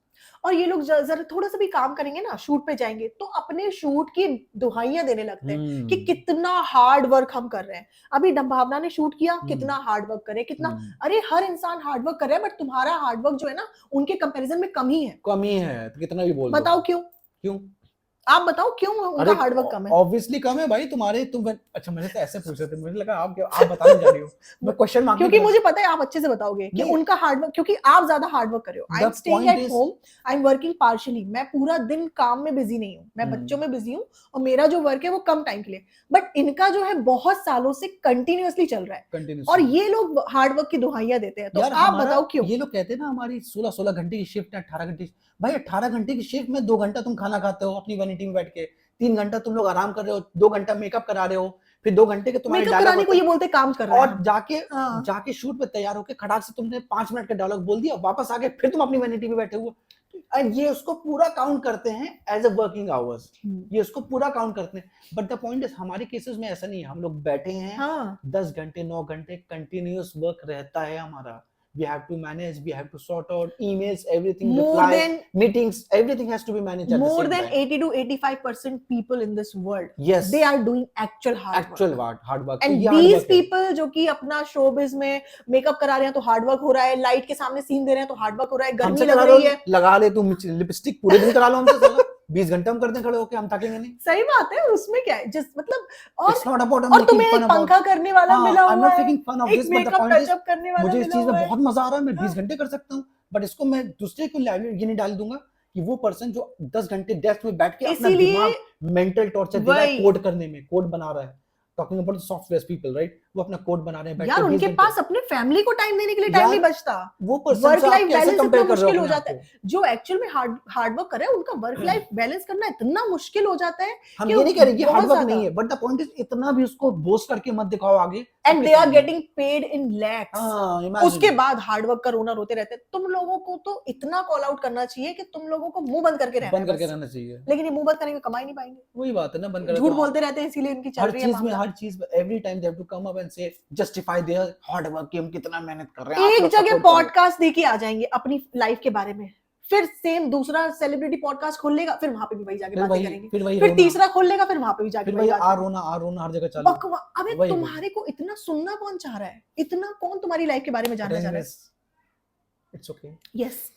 और ये लोग जरा थोड़ा सा भी काम करेंगे ना, शूट पे जाएंगे तो अपने शूट की दुहाइयां देने लगते हैं कि कितना हार्ड वर्क हम कर रहे हैं। अभी भावना ने शूट किया, कितना हार्ड वर्क करे, कितना, अरे हर इंसान हार्ड वर्क कर रहा है, बट तुम्हारा हार्ड वर्क जो है ना उनके कंपैरिजन में कम ही है। कमी है तो कितना भी बोल दो। बताओ क्यों? क्यों? आप बताओ क्यों उनका हार्ड वर्क कम है? ऑब्वियसली कम है भाई तुम्हारे। तुम अच्छा मुझे तो ऐसे पूछ रहे थे, मुझे लगा आप बताने जा रही हो। मैं क्वेश्चन मांग क्योंकि मुझे पता है आप अच्छे से बताओगे कि उनका हार्ड वर्क, क्योंकि आप ज्यादा हार्ड वर्क कर रहे हो। I am staying at home, I am working partially, मैं पूरा दिन काम में बिजी नहीं हूँ, मैं बच्चों में बिजी हूँ, और मेरा जो वर्क है वो कम टाइम के लिए, बट इनका जो है बहुत सालों से कंटिन्यूअसली चल रहा है, और ये लोग हार्ड वर्क की दुहाइयां देते हैं। तो आप बताओ क्यों? ये लोग कहते हैं ना हमारी 16 घंटे की शिफ्ट है, 18 घंटे। भाई 18 घंटे की शिफ्ट में 2 घंटा तुम खाना खाते हो अपनी वैनिटी में बैठ के, 3 घंटा तुम लोग आराम कर रहे हो, 2 घंटा मेकअप करा रहे हो, फिर 2 घंटे के तुम्हारे मेकअप कराने को ये बोलते काम कर रहे हैं, और जाके शूट पे तैयार होके खटाक से तुमने 5 मिनट का डायलॉग बोल दिया, वापस आके फिर तुम अपनी वैनिटी में बैठे हुए। ये उसको पूरा काउंट करते हैं एज अ वर्किंग आवर्स, ये उसको पूरा काउंट करते हैं। बट द पॉइंट इज हमारे केसेस में ऐसा नहीं है, हम लोग बैठे हैं 10 घंटे 9 घंटे कंटिन्यूअस वर्क रहता है हमारा। We have to manage, we have to sort out emails, everything, reply, meetings, everything has to be managed at the same time. More than 80 to 85% people in this world, yes, they are doing actual hard work. And these people जो कि अपना showbiz में makeup करा रहे हैं तो hard work हो रहा है, लाइट के सामने सीन दे रहे हैं तो हार्ड वर्क हो रहा है, गर्मी लग रही है, लगा ले तुम लिपस्टिक पूरे दिन करा लो हमसे, साला 20 घंटे हम करते हैं खड़े होके, हम थकेंगे नहीं। सही बात है, उसमें क्या है जिस मतलब, और तुम्हें एक पंखा करने वाला मिला हुआ है, एक मेकअप टचअप करने वाला, मुझे इस चीज में बहुत मजा आ रहा है, मैं 20 घंटे कर सकता हूँ, बट इसको मैं दूसरे को ये नहीं डाल दूंगा कि वो पर्सन जो 10 घंटे डेस्क में बैठ के अपना दिमाग मेंटल टॉर्चर दे रहा है कोड करने में, कोड बना रहा है, talking about software people, right, वो अपना कोड बना रहे हैं बैठ के, यार उनके पास अपने फैमिली को टाइम देने के लिए टाइम नहीं बचता, वो पर्सन वर्क लाइफ बैलेंस इतना मुश्किल हो जाता है। जो एक्चुअल में हार्ड वर्क कर रहे हैं उनका वर्क लाइफ बैलेंस करना इतना मुश्किल हो जाता है। हम ये नहीं कह रहे कि हार्ड वर्क नहीं है, बट द पॉइंट इज इतना भी उसको बोस्ट करके मत दिखाओ आगे, and they are getting paid in lakhs, उसके बाद हार्ड वर्क का रोना रोते रहते हैं। तुम लोगों को तो इतना कॉल आउट करना चाहिए कि तुम लोगों को मुंह बंद करके रहना चाहिए, लेकिन ये मुंह बंद करेंगे कमाई नहीं पाएंगे। वही बात है ना, बंद कर झूठ बोलते रहते हैं, इसीलिए इनकी चल रही है हर चीज every time they have to come up and से जस्टिफाई देयर हार्ड वर्क कि हम कितना मेहनत कर रहे हैं। एक जगह पॉडकास्ट देके आ जाएंगे अपनी लाइफ के बारे में, फिर सेम दूसरा सेलिब्रिटी पॉडकास्ट खोल लेगा, फिर वहां पे भी वही जाके बातें करेंगे, फिर तीसरा खोल लेगा, फिर वहां पे भी जाके फिर वही आ रोना हर जगह चालू। अबे तुम्हारे को इतना सुनना कौन चाह रहा है, इतना कौन तुम्हारी लाइफ के बारे में जानना चाह रहा है? It's okay, yes.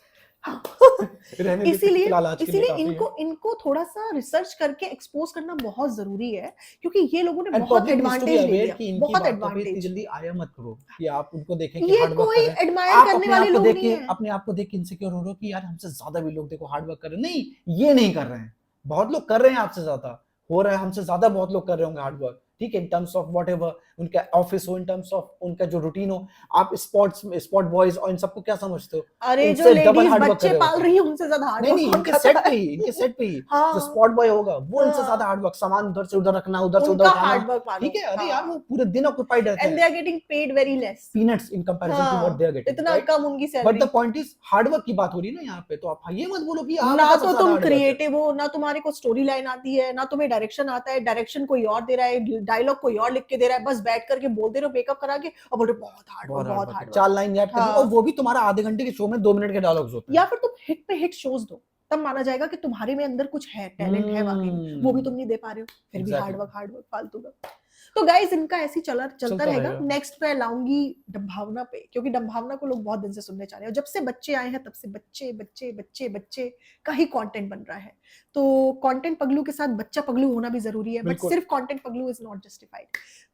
इसीलिए इनको थोड़ा सा रिसर्च करके एक्सपोज करना बहुत जरूरी है, क्योंकि ये लोगों ने बहुत एडवांटेज ले लिया, बहुत एडवांटेज। जल्दी आया मत करो कि आप उनको देखें कि हार्ड वर्क कर रहे हैं, एडमायर करने वाले लोग नहीं हैं। अपने आप को देख के इनसिक्योर हो रहे हो कि यार हमसे ज्यादा भी लोग देखो हार्ड वर्क कर रहे हैं। नहीं, ये नहीं कर रहे हैं, बहुत लोग कर रहे हैं आपसे ज्यादा, हो रहा है हमसे ज्यादा बहुत लोग कर रहे होंगे हार्ड वर्क, ठीक है, इन टर्म्स ऑफ व्हाटएवर उनका ऑफिस हो, इन टर्म्स ऑफ उनका जो रूटीन हो। आप स्पोर्ट बॉयज और इन सबको क्या समझते हो? अरे जो इनसे डबल लेडीज हार्ड वर्क बच्चे कर रहे पाल होते हैं। रही है उनसे ज्यादा हार्ड नहीं वर्क नहीं, कौन इनके करता सेट है? पे ही, इनके सेट पे ही जो हाँ स्पॉट बॉय होगा वो इनसे हाँ, ज्यादा हार्ड वर्क, सामान उधर से उधर रखना, उधर से उधर उनका उठाना, हार्ड वर्क मानो। ठीक है। अरे यार हाँ, वो पूरे दिन ऑक्यूपाइड रहते एंड हैं, they are getting paid very less. Peanuts in comparison to what हाँ, दे आर गेटिंग, इतना राइट? कम उनकी but salary. The point is hard work की बात हो रही है ना यहाँ पे, तो आप ये मत बोलो कि आप ना सबसे तो ज्यादा तुम हार्ड वर्क है। क्रिएटिव हो, ना तुम्हारे को स्टोरी लाइन आती है, ना तुम्हें डायरेक्शन आता है, डायरेक्शन कोई और दे रहा है, डायलॉग कोई और लिख के दे रहा है, बस बैठ करके बोलते रहो मेकअप करा के और बोल रहे बहुत हार्ड वर्क, बहुत हार्ड बहुत वर्क है, हार्ड चार वर्क। लाइन याद करनी, और हाँ, वो भी तुम्हारा आधे घंटे के शो में 2 मिनट के डायलॉग्स होते या हैं। फिर तुम हिट पे हिट शोज दो, तब माना जाएगा कि तुम्हारे में अंदर कुछ है, टैलेंट है वाकई में, वो भी तुम नहीं दे पा रहे हो, फिर भी एग्जैक्टली, हार्ड वर्क फालतू का। तो गाइस इनका ऐसे ही चलता चलता रहेगा। रहेगा। नेक्स्ट मैं लाऊंगी डम्भावना पे, क्योंकि डम्भावना को लोग बहुत दिन से सुनने चाह रहे हैं, जब से बच्चे आए हैं तब से बच्चे बच्चे बच्चे बच्चे का ही कंटेंट बन रहा है। तो कंटेंट पगलू के साथ बच्चा पगलू होना भी जरूरी है, बट बिल्कुल। सिर्फ कंटेंट पगलू इज नॉट जस्टिफाइड।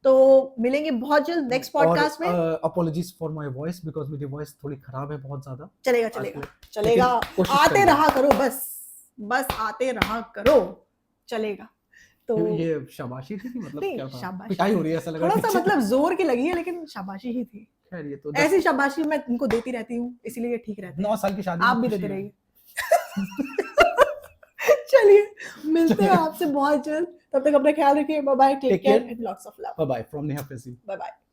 तो मिलेंगे बहुत जल्द नेक्स्ट और पॉडकास्ट में। Apologies for my voice, because मेरी वॉइस थोड़ी खराब है बहुत ज्यादा चलेगा आजकल, चलेगा चलेगा, लेकिन कोशिश आते करूंगा। रहा करो, बस आते रहा करो, चलेगा। तो ये शाबाशी थी कि मतलब नहीं, क्या था? शाबाशी पिटाई हो रही है ऐसा लग रहा थोड़ा है सा पीछे। मतलब जोर की लगी है, लेकिन शाबाशी ही थी। खैर ये तो ऐसी शाबाशी मैं तुमको देती रहती हूँ, इसीलिए ये ठीक रहते 9 हैं। साल की शादी आप में भी खुशी देते है। रहिए। चलिए, मिलते हैं आपसे बहुत जल्द, तब तक अपना ख्याल रखिए। Bye bye, take take care care, and lots of love. Bye bye from Neha Faizy. Bye bye.